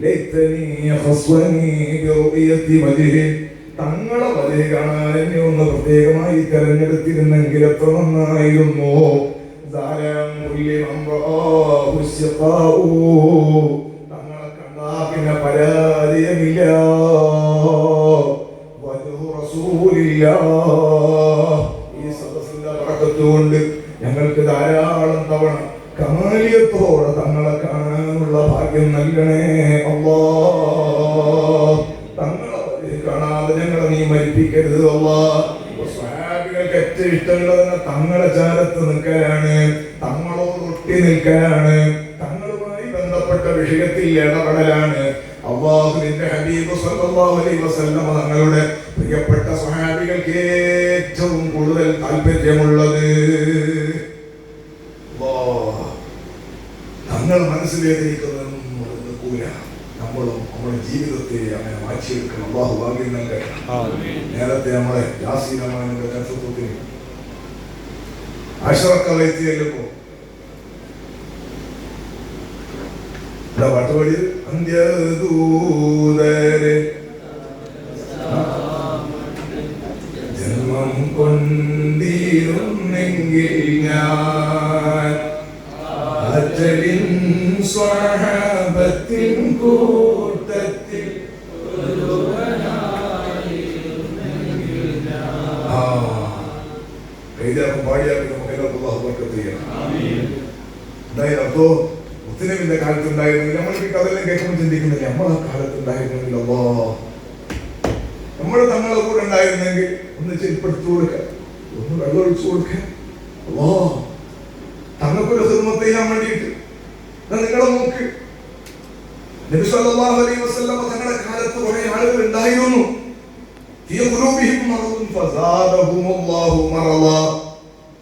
ലൈതനി ഖസ്വനി ബിറുഖിയതി വജ്ഹി, തങ്ങളെ വജഹ് കാണാൻ എന്നെ ഒന്ന് പ്രത്യേകമായി തെരഞ്ഞെടുത്തിരുന്നെങ്കിൽ എത്ര നന്നായിരുന്നു. തങ്ങളെ കണ്ടാ പിന്നെ പരാജയമില്ല. ഈ സദസ്സിന്റെ ബറക്കത്തുകൊണ്ട് ഞങ്ങൾക്ക് ധാരാളം തവണ കമാലിയത്തോടെ തങ്ങളെ കാണാനുള്ള ഭാഗ്യം നൽകണേ അല്ലാഹ്. തങ്ങളെ കാണാതെ ഞങ്ങളെ നീ മരിപ്പിക്കരുത് അല്ലാഹ്. സ്വഹാബികൾക്ക് ഏറ്റവും ഇഷ്ടമുള്ളത് തങ്ങളെ ചാരത്ത് നിൽക്കലാണ്, തങ്ങളോട് ഒട്ടി നിൽക്കലാണ്, തങ്ങളുമായി ബന്ധപ്പെട്ട വിഷയത്തിൽ ഇടപെടലാണ്. അല്ലാഹുവിന്റെ ഹബീബ് സല്ലല്ലാഹു അലൈഹി വസല്ലം തങ്ങളുടെ പ്രിയപ്പെട്ട സ്വഹാബികൾക്ക് ഏറ്റവും കൂടുതൽ താല്പര്യമുള്ളത് തങ്ങൾ മനസ്സിലേതിരിക്കുന്നതെന്നും നിൽക്കൂല. നമ്മളും നമ്മുടെ ജീവിതത്തെ അങ്ങനെ മാറ്റിയെടുക്കണം. അല്ലാഹു ഭാഗ്യം നൽകട്ടെ. നേരത്തെ നമ്മളെ യാസീനമാനന്റെ നേതൃത്വത്തിൽ അശ്റക്കലൈത്തിയല്ലോ പാട്ടുപാടി അന്ത്യദൂതരെ ജന്മം കൊണ്ടിരുന്നെങ്കിൽ ഞാൻ അജലിൻ സ്വഹാബത്തിൻ കൂട്ടത്തിൽ മുത്തനബിന്റെ കാലത്തുണ്ടായിരുന്നില്ല. നമ്മൾക്ക് കഥയെല്ലാം കേൾക്കുമ്പോൾ ചിന്തിക്കുന്നില്ല, നമ്മളെ കാലത്തുണ്ടായിരുന്നെങ്കിൽ നമ്മൾ തങ്ങളെ കൂടെ ഉണ്ടായിരുന്നെങ്കിൽ ഒന്ന് ചെരുപ്പെടുത്തു കൊടുക്കാൻ, ഒന്ന് വെള്ളം ഒഴിച്ചു കൊടുക്കാൻ, തങ്ങൾക്കൊരു ഹിദ്മത്ത് ചെയ്യാൻ വേണ്ടിയിട്ട്. നിങ്ങളെ നോക്ക്, നബി സല്ലല്ലാഹു അലൈഹി വസല്ലം തങ്ങളുടെ കാലത്ത് കുറെ ആളുകൾ ഉണ്ടായിരുന്നു.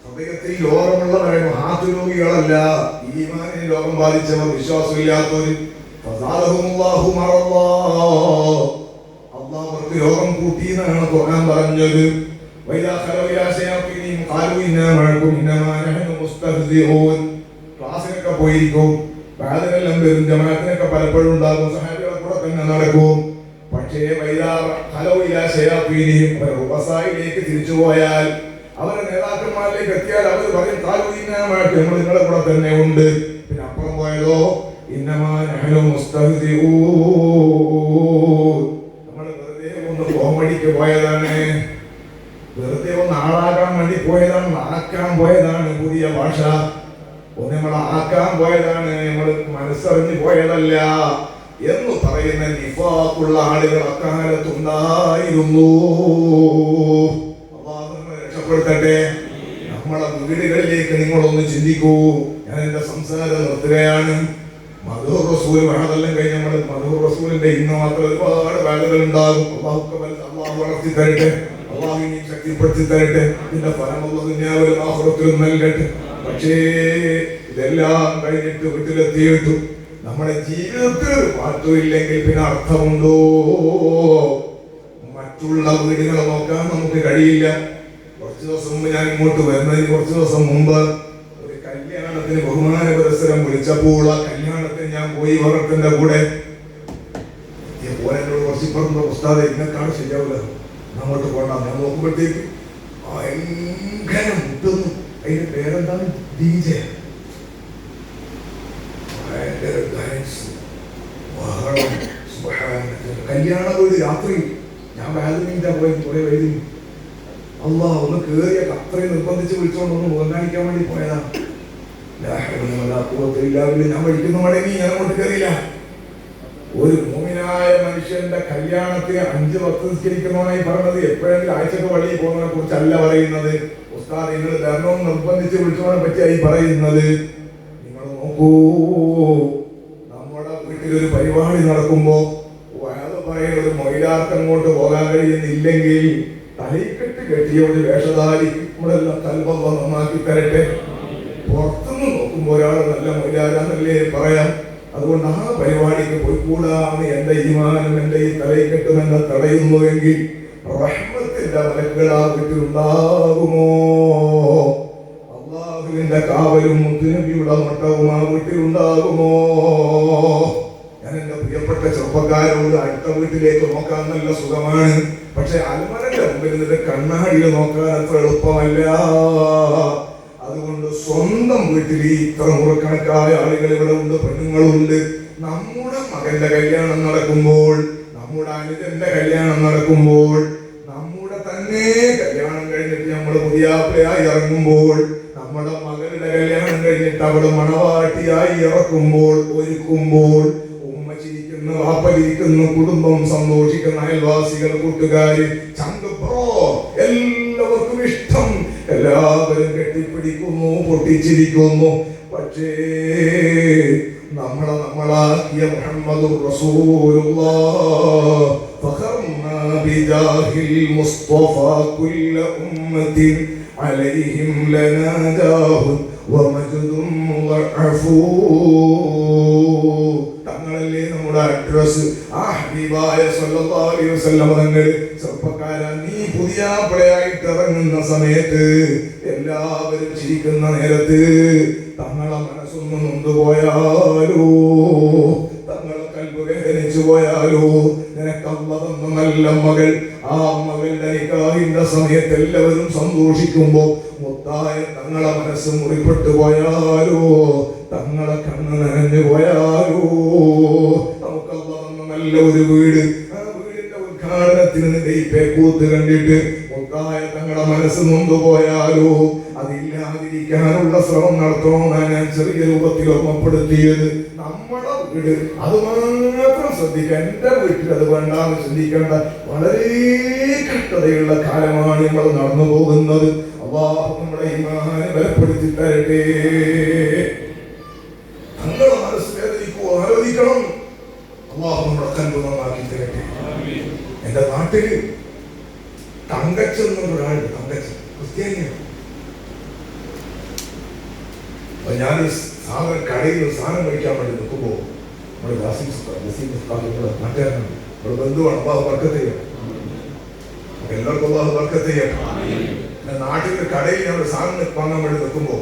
ഹൃദയത്തിൽ രോഗമുള്ളവരെ മഹാത്തു രോഗികളല്ല, ഈമാനിൽ രോഗം ബാധിച്ചവർ, വിശ്വാസമില്ലാത്തവർ. അള്ളാഹുവർക്ക് രോഗം കൂട്ടി എന്നാണ് ഖുർആൻ പറഞ്ഞത്. ക്ലാസ്സിനൊക്കെ പോയിരിക്കും, ബാധനെല്ലാം വരും, ജമാഅത്തിനൊക്കെ പലപ്പോഴും ഉണ്ടാകും, സഹാബികളെ കൂടെ തന്നെ നടക്കും. പക്ഷേ ലേക്ക് തിരിച്ചു പോയാൽ, അവരുടെ നേതാക്കന്മാരിലേക്ക് എത്തിയാൽ അവർ പറയും താലൂയിനാമായിട്ട് നമ്മൾ നിങ്ങളെ കൂടെ തന്നെ ഉണ്ട്. പിന്നെ അപ്പുറം പോയതോ നമ്മൾ വെറുതെ ഒന്ന് കോമഡിക്ക് പോയതാണ്, വെറുതെ ഒന്ന് ആളാകാൻ വേണ്ടി പോയതാണ്, ആക്കാൻ പോയതാണ്. പുതിയ ഭാഷ ഒന്ന് നമ്മളെ ആക്കാൻ പോയതാണ്, നമ്മൾ മനസ്സറിഞ്ഞു പോയതല്ല എന്ന് പറയുന്ന നിഫാഖുള്ള ആളുകൾ അക്കാലത്തുണ്ടായിരുന്നു. അല്ലാഹു നമ്മളെ രക്ഷപ്പെടുത്തട്ടെ. നമ്മളെ വീടുകളിലേക്ക് നിങ്ങളൊന്ന് ചിന്തിക്കൂ. ഞാൻ എന്റെ സംസാരം നിർത്തുകയാണ്. മധൂർ റസൂൽ വേണമെല്ലാം കഴിഞ്ഞ് നമ്മൾ മധൂർ റസൂലിന്റെ ഇന്ന് മാത്രം ഒരുപാട് വേലകൾ ഉണ്ടാകും. അള്ളാഹു വളർത്തി തരട്ടെ, അള്ളാഹു ഇനി ശക്തിപ്പെടുത്തി തരട്ടെ, ഇതിന്റെ ഫലം ദുനിയാവിലും ആഖിറത്തിലും നൽകട്ടെ. പക്ഷേ ഇതെല്ലാം കഴിഞ്ഞിട്ട് വീട്ടിലെത്തിയിട്ടു നമ്മുടെ ജീവിതത്തിൽ മാറ്റമില്ലെങ്കിൽ പിന്നെ അർത്ഥമുണ്ടോ? മറ്റുള്ള വീടുകളെ നോക്കാൻ നമുക്ക് കഴിയില്ല. കുറച്ച് ദിവസം മുമ്പ് ഞാൻ ഇങ്ങോട്ട് വരുന്നതിന് കുറച്ച് ദിവസം മുമ്പ് ഒരു കല്യാണത്തിന് ബഹുമാന പുരസ്സരം വിളിച്ചപ്പോൾ ആ കല്യാണത്തിന് ഞാൻ പോയി വർഗത്തിന്റെ കൂടെ എന്നോട് കുറച്ച് പറഞ്ഞ ഉസ്താദെ ഇന്നക്കാണ് ശരിയാവില്ല, അങ്ങോട്ട് പോകണ്ട. ഞാൻ നോക്കുമ്പോഴത്തേക്ക് ഭയങ്കര മുട്ടുന്നു. അതിന്റെ പേരെന്താണ്? DJ. ഭയങ്കര ഡാൻസ്, ബഹളം, കല്യാണ വീട്. രാത്രി ഞാൻ ബാലമിന്റെ പോയി കുറെ വൈദ്യുതി അള്ളാഹ് ഒന്ന് കേറിയ അത്രയും നിർബന്ധിച്ച് വിളിച്ചോണ്ടൊന്ന് ഓർഗാനിക്കാൻ വേണ്ടി പോയതാണ്. ഞാൻ പഠിക്കുന്ന മടങ്ങി ഞാൻ അങ്ങോട്ട് കയറിയില്ല. ഒരു മോമിനായ മനുഷ്യന്റെ കല്യാണത്തിന് 5 വക്ത് നിസ്കരിക്കുന്നവനായി പറഞ്ഞത് എപ്പോഴെങ്കിലും ആഴ്ചക്ക് പള്ളിയിൽ പോകുന്നതിനെ കുറിച്ചല്ല പറയുന്നത്. ഉസ്താദ് നിങ്ങൾ ധർമ്മം നിർബന്ധിച്ച് വിളിച്ചവനെ പറ്റിയായി പറയുന്നത്. നിങ്ങൾ നോക്കൂ, നമ്മുടെ വീട്ടിലൊരു പരിപാടി നടക്കുമ്പോ പറയുന്ന ഒരു മൊയിലാർക്ക് അങ്ങോട്ട് പോകാൻ കഴിയുന്നില്ലെങ്കിൽ തലയിക്കെട്ട് കെട്ടിയ ഒരു വേഷധാരി നമ്മളെല്ലാം കൽബം നന്നാക്കി തരട്ടെ. പുറത്തുനിന്ന് നോക്കുമ്പോ ഒരാൾ നല്ല മൊയിലാരാന്നല്ലേ പറയാം. അതുകൊണ്ട് ആ പരിപാടിക്ക് പോയിക്കൂടാന്ന് എന്റെ ഈമാനും എന്റെ ഈ തലയിക്കെട്ടും എന്നെ തടയുന്നുവെങ്കിൽ റഹ്മത്തിന്റെ മലക്കുകൾ ആ വീട്ടിലുണ്ടാകുമോ? അള്ളാഹുവിന്റെ കാവലും മുത്തുനബിയുടെ മട്ടവും ആ വീട്ടിലുണ്ടാകുമോ? ഞാൻ എന്റെ പ്രിയപ്പെട്ട ചെറുപ്പക്കാരോട് അടുത്ത വീട്ടിലേക്ക് നോക്കാൻ നല്ല സുഖമാണ്. പക്ഷെ അൽമരന്റെ മുമ്പിൽ നിന്നിട്ട് കണ്ണാടിയിൽ നോക്കാൻ അത്ര എളുപ്പമല്ല. അതുകൊണ്ട് സ്വന്തം വീട്ടിൽ ഇത്ര നൂറുകണക്കായ ആളുകൾ ഇവിടെ ഉണ്ട്, പെണ്ണുങ്ങളുണ്ട്. നമ്മുടെ മകന്റെ കല്യാണം നടക്കുമ്പോൾ, നമ്മുടെ അനുജന്റെ കല്യാണം നടക്കുമ്പോൾ, നമ്മുടെ തന്നെ കല്യാണം കഴിഞ്ഞിട്ട് നമ്മൾ പുതിയാപ്പിളയായി ഇറങ്ങുമ്പോൾ, നമ്മുടെ മകളുടെ കല്യാണം കഴിഞ്ഞിട്ട് അവിടെ മണവാട്ടിയായി ഇറക്കുമ്പോൾ, ഒരുക്കുമ്പോൾ ചിരിക്കുന്നു, വാപ്പലിരിക്കുന്നു, കുടുംബം സന്തോഷിക്കുന്ന, അയൽവാസികൾ, കൂട്ടുകാര്, ചങ്കപ്രോ എല്ലാവർക്കും ഇഷ്ടം, എല്ലാവരും കെട്ടിപ്പിടിക്കുന്നു, പൊട്ടിച്ചിരിക്കുന്നു. പക്ഷേ നമ്മളാക്കിയ മുഹമ്മദുർ റസൂലുള്ളാഹ് ഫഖർനാ ബിജാഹിൽ മുസ്തഫ കുല്ല ഉമ്മത്തിൻ അലൈഹിം ലനാജാഹു വമജ്ദും മുളഅഫൂ. തങ്ങളല്ലേ നമ്മുടെ അഡ്രസ്. ആ ഹബീബായ സല്ലല്ലാഹു അലൈഹി വസല്ലം തങ്ങൾ ചെറുപ്പക്കാരാ, നീ പുതിയാപ്പിളയായിട്ട് ഇറങ്ങുന്ന സമയത്ത് എല്ലാവരും ചിരിക്കുന്ന നേരത്ത് തങ്ങളെ മനസ്സൊന്ന് നൊന്തുപോയാലോ, തങ്ങളെ കൽബ് വേദനിച്ചു പോയാലോ, നിനക്കല്ല തന്ന നല്ല മകൾ, ആ മകളുടെ നിക്കാഹിന്റെ സമയത്ത് എല്ലാവരും സന്തോഷിക്കുമ്പോ മുത്തായ തങ്ങളെ മനസ്സ് മുറിപ്പെട്ടു പോയാലോ, തങ്ങളെ കണ്ണ് നനഞ്ഞു പോയാലോ, നമുക്കല്ല തന്ന നല്ല ഒരു വീട്, ആ വീടിന്റെ ഉദ്ഘാടനത്തിന് നിന്റെ ഈ പേക്കൂത്ത് കണ്ടിട്ട് മുത്തായ തങ്ങളെ മനസ്സ് നൊന്തുപോയാലോ, അതില്ലാതിരിക്കാനുള്ള ശ്രമം നടത്തണമെന്നാണ് ഞാൻ ചെറിയ രൂപത്തിൽ ഓർമ്മപ്പെടുത്തിയത്. നമ്മുടെ വീട് അത് മാത്രം ശ്രദ്ധിക്കാൻ, എന്റെ വീട്ടിൽ അത് വേണ്ടാന്ന് ചിന്തിക്കേണ്ട വളരെ കഷ്ടതയുള്ള കാലമാണ് നമ്മൾ നടന്നു പോകുന്നത്. അല്ലാഹു നമ്മുടെ ഈമാനെ ബലപ്പെടുത്തി തരട്ടെ. തങ്ങളുടെ മനസ്സ് വേദനിക്കുവോ ആലോചിക്കണം. അല്ലാഹു നമ്മുടെ കൽബ് നന്നാക്കി തരട്ടെ. എന്റെ നാട്ടില് തങ്കച്ചൻ എന്നൊരാളുണ്ട്. തങ്കച്ചൻ ക്രിസ്ത്യാനിയാണ്. ഞാനൊരു കടയിൽ ഒരു സാധനം കഴിക്കാൻ വേണ്ടി നിൽക്കുമ്പോൾ നമ്മുടെ നാട്ടുകാരനാണ്, നമ്മുടെ ബന്ധുവാണ്. അള്ളാഹു ബർക്കത്ത് ചെയ്യണം, എല്ലാവർക്കും അള്ളാഹു ബർക്കത്ത് ചെയ്യണം. നാട്ടിലെ കടയിൽ ഞാൻ ഒരു സാധനം വാങ്ങാൻ വേണ്ടി നിൽക്കുമ്പോൾ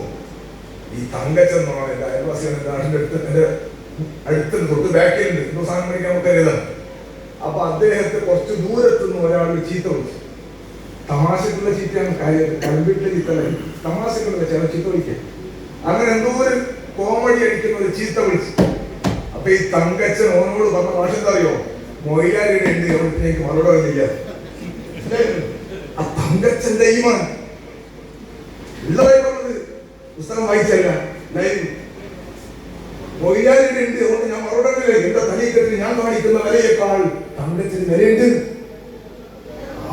ഈ തങ്കച്ചൻ എന്ന് പറഞ്ഞ എൻ്റെ അയൽവാസിയാണ്. നാട്ടിൻ്റെ എൻ്റെ അടുത്ത് തൊട്ട് ബാക്കിലുണ്ട്. എന്തോ സാധനം കഴിക്കാൻ നമുക്ക് അറിയാം. അപ്പൊ അദ്ദേഹത്തെ കുറച്ച് ദൂരത്തുനിന്ന് ഒരാൾ ചീത്ത വിളിച്ചു. തമാശക്കുള്ള ചീത്തയാണ്, കൽബിട്ടുള്ള ചീത്തല്ല, തമാശക്കുള്ള വെച്ചാണ് ചീത്ത വിളിക്കുക. അങ്ങനെ എന്തോ ഒരു കോമഡി അടിക്കുന്ന ഒരു ചീത്ത വിളിച്ചു. അപ്പൊ ഈ തങ്കച്ചൻ ഓനോട് പറഞ്ഞ ഭാഷ എന്താ അറിയോ? മൊയിലാരിയുടെ ഉണ്ട്, എനിക്ക് മറുപടി വന്നില്ല. ആ തങ്കച്ചന്റെ ഈമാൻ ഉള്ളതായി പറഞ്ഞത് പുസ്തകം വായിച്ചല്ല. ലൈവ് മൊയ്യാലിന്റെ ഉണ്ട്. അതുകൊണ്ട് ഞാൻ മറുപടി എന്റെ തലീക്കത്തിന് ഞാൻ കാണിക്കുന്ന വിലയേക്കാൾ തങ്കത്തിന് വിലയുണ്ട്.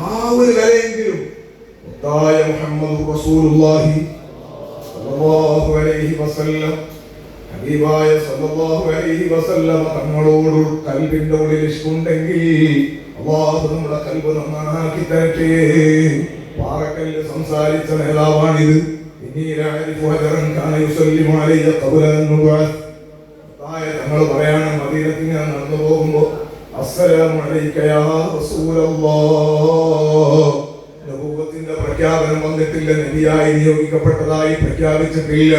ആ ഒരു വിലയെങ്കിലും മുഹമ്മദ് റസൂലുള്ളാഹി സ്വല്ലല്ലാഹു അലൈഹി വസല്ലം ഹബീബായ സ്വല്ലല്ലാഹു അലൈഹി വസല്ലം തങ്ങളോട് കൽബിന്റെ ഉള്ളിൽ ഇഷ്കുണ്ടെങ്കിൽ അല്ലാഹു നമ്മുടെ കൽബ് നന്നാക്കി തരട്ടെ. പാറക്കല്ല് സംസാരിച്ച നേതാവാണിത്. തങ്ങൾ പറയാണ്, മദീനത്തിൽ ഞാൻ നടന്നു പോകുമ്പോ അസ്സലാമു അലൈക യാ റസൂലല്ലാഹ്. നബുവത്തിന്റെ പ്രഖ്യാപനം വന്നിട്ടില്ല, നബിയായി നിയോഗിക്കപ്പെട്ടതായി പ്രഖ്യാപിച്ചിട്ടില്ല.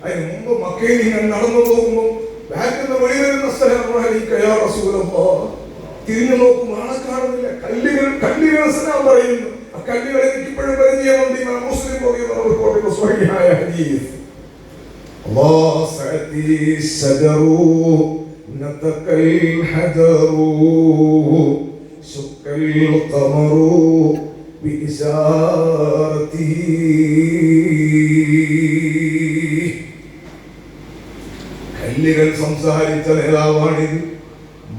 അതിന് മുമ്പ് മക്കയിൽ ഞാൻ നടന്നു പോകുമ്പോ ബാക്കിൽ നിന്ന് വെളി വരുന്ന അസ്സലാമു അലൈക യാ റസൂലല്ലാഹ്. തിരിഞ്ഞു നോക്കും, ആളെ കാണുന്നില്ല. കല്ലുകൾ സലാം പറയുന്നു. ആ കല്ലുകളെ എനിക്ക് ഇപ്പോഴും പരിചയമുണ്ട്. ഇമാം മുസ്ലിം റിപ്പോർട്ട് സ്വഹീഹായ ഹദീസ്. അല്ലാഹ് സഅതി ശജറു നതകൽ ഹജറു ശുക്കൽ ഖമറു ബിഇശാറതി. കല്ലുകൾ സംസാരിച്ച നേതാവാണിത്.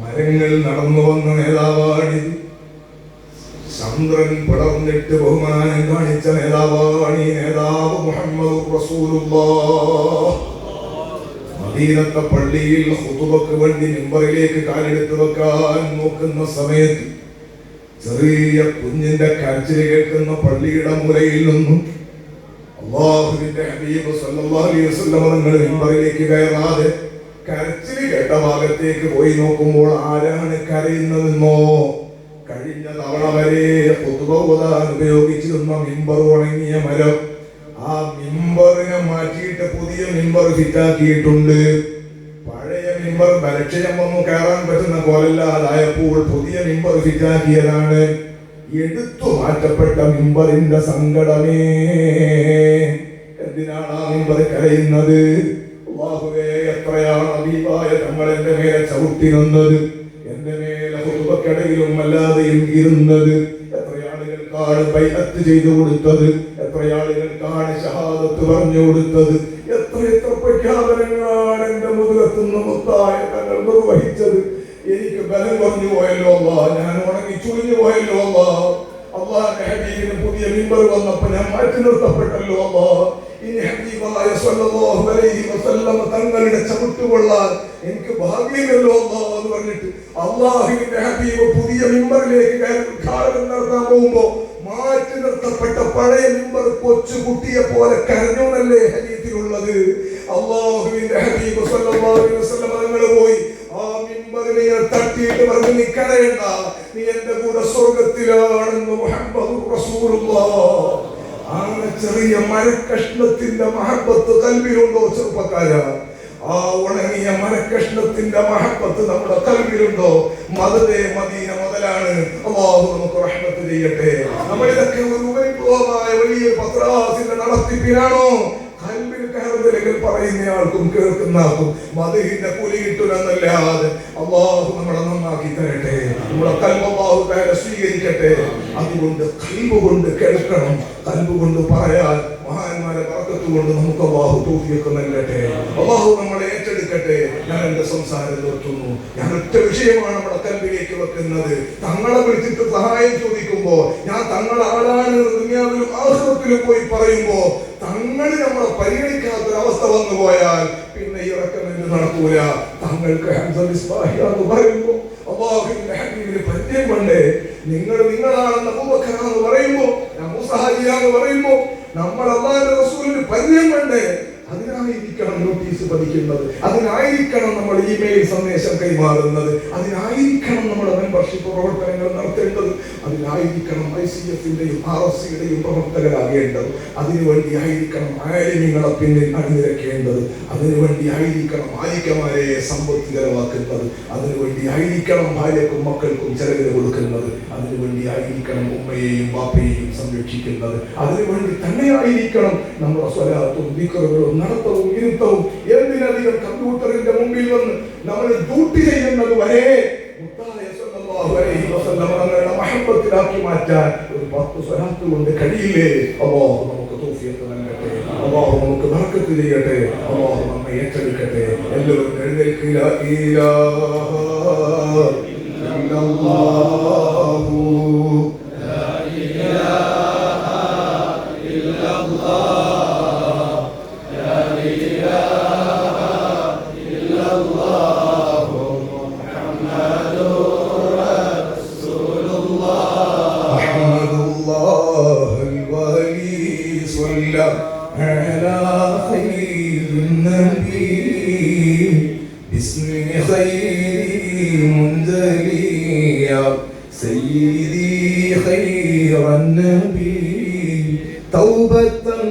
മരങ്ങൾ നടന്നു വന്ന നേതാവാണിത്. ചന്ദ്രൻ പിളർന്നിട്ട് ബഹുമാനം കാണിച്ച നേതാവാണ് ഈ നേതാവ് മുഹമ്മദ് റസൂലുള്ളാഹ്. മദീനത്തെ പള്ളിയിൽ ഖുതുബക്ക് വേണ്ടി മിമ്പറിലേക്ക് കാലെടുത്ത് വെക്കാൻ നോക്കുന്ന സമയത്ത് ചെറിയ കുഞ്ഞിന്റെ കരച്ചിൽ കേൾക്കുന്ന പള്ളിയുടെ മൂലയിൽ നിന്നും അല്ലാഹുവിന്റെ ഹബീബ് സല്ലല്ലാഹു അലൈഹി വസല്ലം തങ്ങൾ മിമ്പറിലേക്ക് കയറാതെ കരച്ചിൽ കേട്ട ഭാഗത്തേക്ക് പോയി നോക്കുമ്പോൾ ആരാണ് കരയുന്നതെന്നോ, കഴിഞ്ഞ തവണ വരെ ഖുതുബ ഓതാൻ ഉപയോഗിച്ചിരുന്ന മിമ്പർ ഉണങ്ങിയ മരം, ആ മിമ്പറിനെ മാറ്റിയിട്ട് പുതിയ മിമ്പർ ഫിറ്റാക്കിയിട്ടുണ്ട്. പഴയ മിമ്പർ ബലക്ഷയം വന്നു കയറാൻ പറ്റുന്ന പോലല്ലാതായപ്പോൾ പുതിയ മിമ്പർ ഫിറ്റാക്കിയതാണ്. എടുത്തു മാറ്റപ്പെട്ട മിമ്പറിന്റെ സങ്കടമേ. എന്തിനാണ് ആ മിമ്പർ കരയുന്നത്? അല്ലാഹുവേ, എത്രയാണ് ഹബീബായ തങ്ങൾ എന്റെ മേലെ ചവിട്ടി നിന്നത്, എന്റെ മേലെ ഖുതുബക്കിടയിലും അല്ലാതെയും ഇരുന്നത്. എത്രയാളുകൾക്കാണ് ബൈഅത്ത് ചെയ്തു കൊടുത്തത്, എത്രയാളുകൾക്കാണ് ഷഹാദത്ത് പറഞ്ഞു കൊടുത്തത്, എത്ര പ്രഖ്യാപനങ്ങളാണ് എന്റെ മുഖത്തുനിന്ന് മുത്തായ തങ്ങൾ നിർവഹിച്ചത്. എനിക്ക് ബലം കുറഞ്ഞു പോയല്ലോ അല്ലാഹ്, ഞാൻ ഉണങ്ങി ചുളിഞ്ഞു പോയല്ലോ അല്ലാഹ്. അല്ലാഹുവിന്റെ ഹബീബിന് പുതിയ മിമ്പർ വന്നപ്പോൾ ഞാൻ മാറ്റി നിർത്തപ്പെട്ടല്ലോ അല്ലാഹ്. ഇനി ഹബീബായ സ്വല്ലല്ലാഹു അലൈഹി വസല്ലം തങ്ങളുടെ ചവിട്ടുകൊള്ളാൻ എനിക്ക് ഭാഗ്യമില്ലല്ലോ അല്ലാഹ് എന്ന് പറഞ്ഞിട്ട് അല്ലാഹുവിന്റെ ഹബീബ് പുതിയ മിമ്പറിലേക്ക് ഉദ്ഘാടനം നടത്താൻ പോകുമ്പോ മാറ്റി നിർത്തപ്പെട്ട പഴയ മിമ്പർ കൊച്ചു കുട്ടിയെ പോലെ കരഞ്ഞോന്നല്ലേ ഹദീസിലുള്ളത്. അല്ലാഹുവിന്റെ ഹബീബ് സ്വല്ലല്ലാഹു അലൈഹി വസല്ലം തങ്ങൾ പോയി ആ മിമ്പറിനെ തട്ടിയിട്ട് പറഞ്ഞു, നീ കരയണ്ട, നീ എന്റെ കൂടെ സ്വർഗത്തിലാണെന്ന് മുഹമ്മദ് റസൂലുള്ളാഹ്. ആ ചെറിയ മരക്കഷ്ണത്തിന്റെ മഹബത്ത് കൽബിലുണ്ടോ ചെറുപ്പക്കാരാ? ആ ഉണങ്ങിയ മരക്കഷ്ണത്തിന്റെ മഹബത്ത് നമ്മുടെ കൽബിലുണ്ടോ? മദദേ മദീന മുതലാണ്. അല്ലാഹു നമുക്ക് റഹ്മത്ത് ചെയ്യട്ടെ. നമ്മൾ ഇതൊക്കെ ഒരു ഉപരിപ്ലവമായ വലിയ പത്രാസിന്റെ നടത്തിപ്പിനാണോ? കൽബിൽ കയറുതലുകൾ പറയുന്നയാൾക്കും കേൾക്കുന്ന ആൾക്കും മദീന്റെ കൂലി കിട്ടുമെന്നല്ലാതെ അല്ലാഹു നമ്മളെ നന്നാക്കി തരട്ടെ. നമ്മുടെ കൽബ് അല്ലാഹു തആല സ്വീകരിക്കട്ടെ. അതുകൊണ്ട് കൽബ് കൊണ്ട് കേൾക്കണം, കൽബ് കൊണ്ട് പറയാൻ മഹാന്മാരെ ബർക്കത്ത് കൊണ്ട് നമുക്ക് അല്ലാഹു തൗഫീഖ് നൽകട്ടെ. അല്ലാഹു നമ്മളെ ഏറ്റെടുക്കട്ടെ. ഞാൻ എന്റെ സംസാരം നിർത്തുന്നു. ഞാൻ ഒറ്റ വിഷയമാണ് നമ്മുടെ കൽബിലേക്ക് വെക്കുന്നത്. തങ്ങളെ വിളിച്ചിട്ട് സഹായം ചോദിക്കുമ്പോ, ഞാൻ തങ്ങളെ ആളാണ് ദുനിയാവിലും ആഖിറത്തിലും പോയി പറയുമ്പോ തങ്ങൾ നമ്മളെ പരിഗണിക്കാത്തൊരവസ്ഥ വന്നു പോയാൽ പിന്നെ ഇറക്കമെന്ന് നടക്കൂല. തങ്ങൾക്ക് എന്ന് പറയുമ്പോ അല്ലാഹുവിന്റെ ഹബീബിന് പരിചയം വേണ്ടേ? നിങ്ങളാണെന്ന് അബൂബക്കറാന്ന് പറയുമ്പോ, മൂസഹാജിയാന്ന് പറയുമ്പോ നമ്മൾ അല്ലാഹുവിന്റെ റസൂലിന് പരിചയം വേണ്ടേ? അതിനായിരിക്കണം നോട്ടീസ് പതിക്കുന്നത്, അതിനായിരിക്കണം നമ്മൾ ഇമെയിൽ സന്ദേശം കൈമാറുന്നത്, അതിനായിരിക്കണം നമ്മുടെ മെമ്പർഷിപ്പ് പ്രവർത്തനങ്ങൾ നടത്തേണ്ടത്, അതിനായിരിക്കണം ICF-ന്റെയും RFC-യുടെയും പ്രവർത്തകരാകേണ്ടത്, അതിനുവേണ്ടി ആയിരിക്കണം ആലിമീങ്ങളെ പിന്നിൽ അണിനിരക്കേണ്ടത്, അതിനുവേണ്ടി ആയിരിക്കണം ആലിക്കമാരെ സമ്പത്ത് ചെലവാക്കുന്നത്, അതിനുവേണ്ടി ആയിരിക്കണം ഭാര്യക്കും മക്കൾക്കും ചെലവിന് കൊടുക്കുന്നത്, അതിനുവേണ്ടി ആയിരിക്കണം ഉമ്മയെയും ബാപ്പയെയും സംരക്ഷിക്കുന്നത്, അതിനുവേണ്ടി തന്നെയായിരിക്കണം നമ്മുടെ സ്വലാത്തും ദിക്റുകളും നടത്തവും ഇരുത്തവും. എന്തിനധികം കമ്പ്യൂട്ടറിന്റെ മുമ്പിൽ വന്ന് നമ്മൾ ഡ്യൂട്ടി ചെയ്യുന്നത് വരെ മഹബത്തിലാക്കി മാറ്റാൻ ഒരു 10 സ്വലാത്ത് കൊണ്ട് കഴിയില്ലേ? അല്ലാഹു നമുക്ക് തൗഫീഖ് നൽകട്ടെ. അല്ലാഹു നമുക്ക് ബർക്കത്ത് ചെയ്യട്ടെ. അല്ലാഹു നമ്മെ ഏറ്റെടുക്കട്ടെ. എല്ലാവരും എഴുന്നേൽക്കുക. ലാ ഇലാഹ ഇല്ലല്ലാഹു ലാ ഇലാഹ ഇല്ലല്ലാഹ് ലാ ഇലാഹ ഇല്ലല്ലാഹു മുഹമ്മദുർ റസൂലുള്ളാഹ് അഹ്മദുല്ലാഹൽ വലി സ്വല്ല അലാ ഖൈറിൻ നബി ബിസ്മി ഖൈരി മുൻസലി യാ സയ്യിദി ഖൈറൻ നബി തൗബതൻ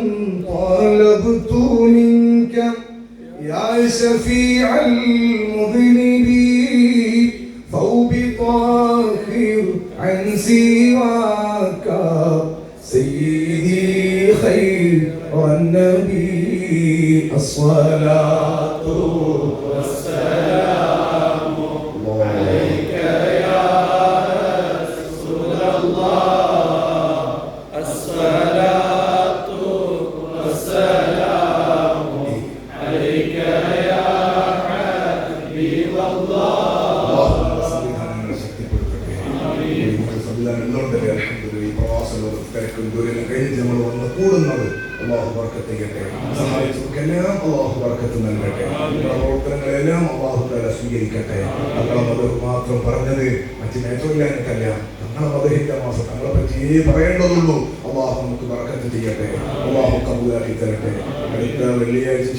طلبت منك يا شفيع المذنبين ثوب طاهر عن سواك سيدي خير النبي الصلاة والسلام عليك يا رسول الله الصلاة والسلام عليك يا حبيب الله اللهم صل على ശക്തിപ്പെടുത്തട്ടെ. സംവിധാനം അൽഹംദുലില്ലാഹ് പ്രവാസലോകത്തിലേക്കും ദൂരം കഴിഞ്ഞ് നമ്മൾ വന്ന് കൂടുന്നത് അല്ലാഹു ബർക്കത്ത് ചെയ്യട്ടെ. സഹായിച്ചവർക്കെല്ലാം അല്ലാഹു ബർക്കത്ത് നൽകട്ടെ. പ്രവർത്തനങ്ങളെല്ലാം അല്ലാഹു തആല സ്വീകരിക്കട്ടെ. തങ്ങളെ മതം മാത്രം പറഞ്ഞത് മറ്റു നേട്ടമില്ലാഞ്ഞിട്ടല്ല. തങ്ങളെ മതഹിന്റെ മാസം തങ്ങളെ പറ്റിയേ പറയേണ്ടതുള്ളൂ. അല്ലാഹു നമുക്ക് ബർക്കത്ത് ചെയ്യട്ടെ. അല്ലാഹു കബൂലാക്കി തരട്ടെ. അടുത്ത വെള്ളിയാഴ്ച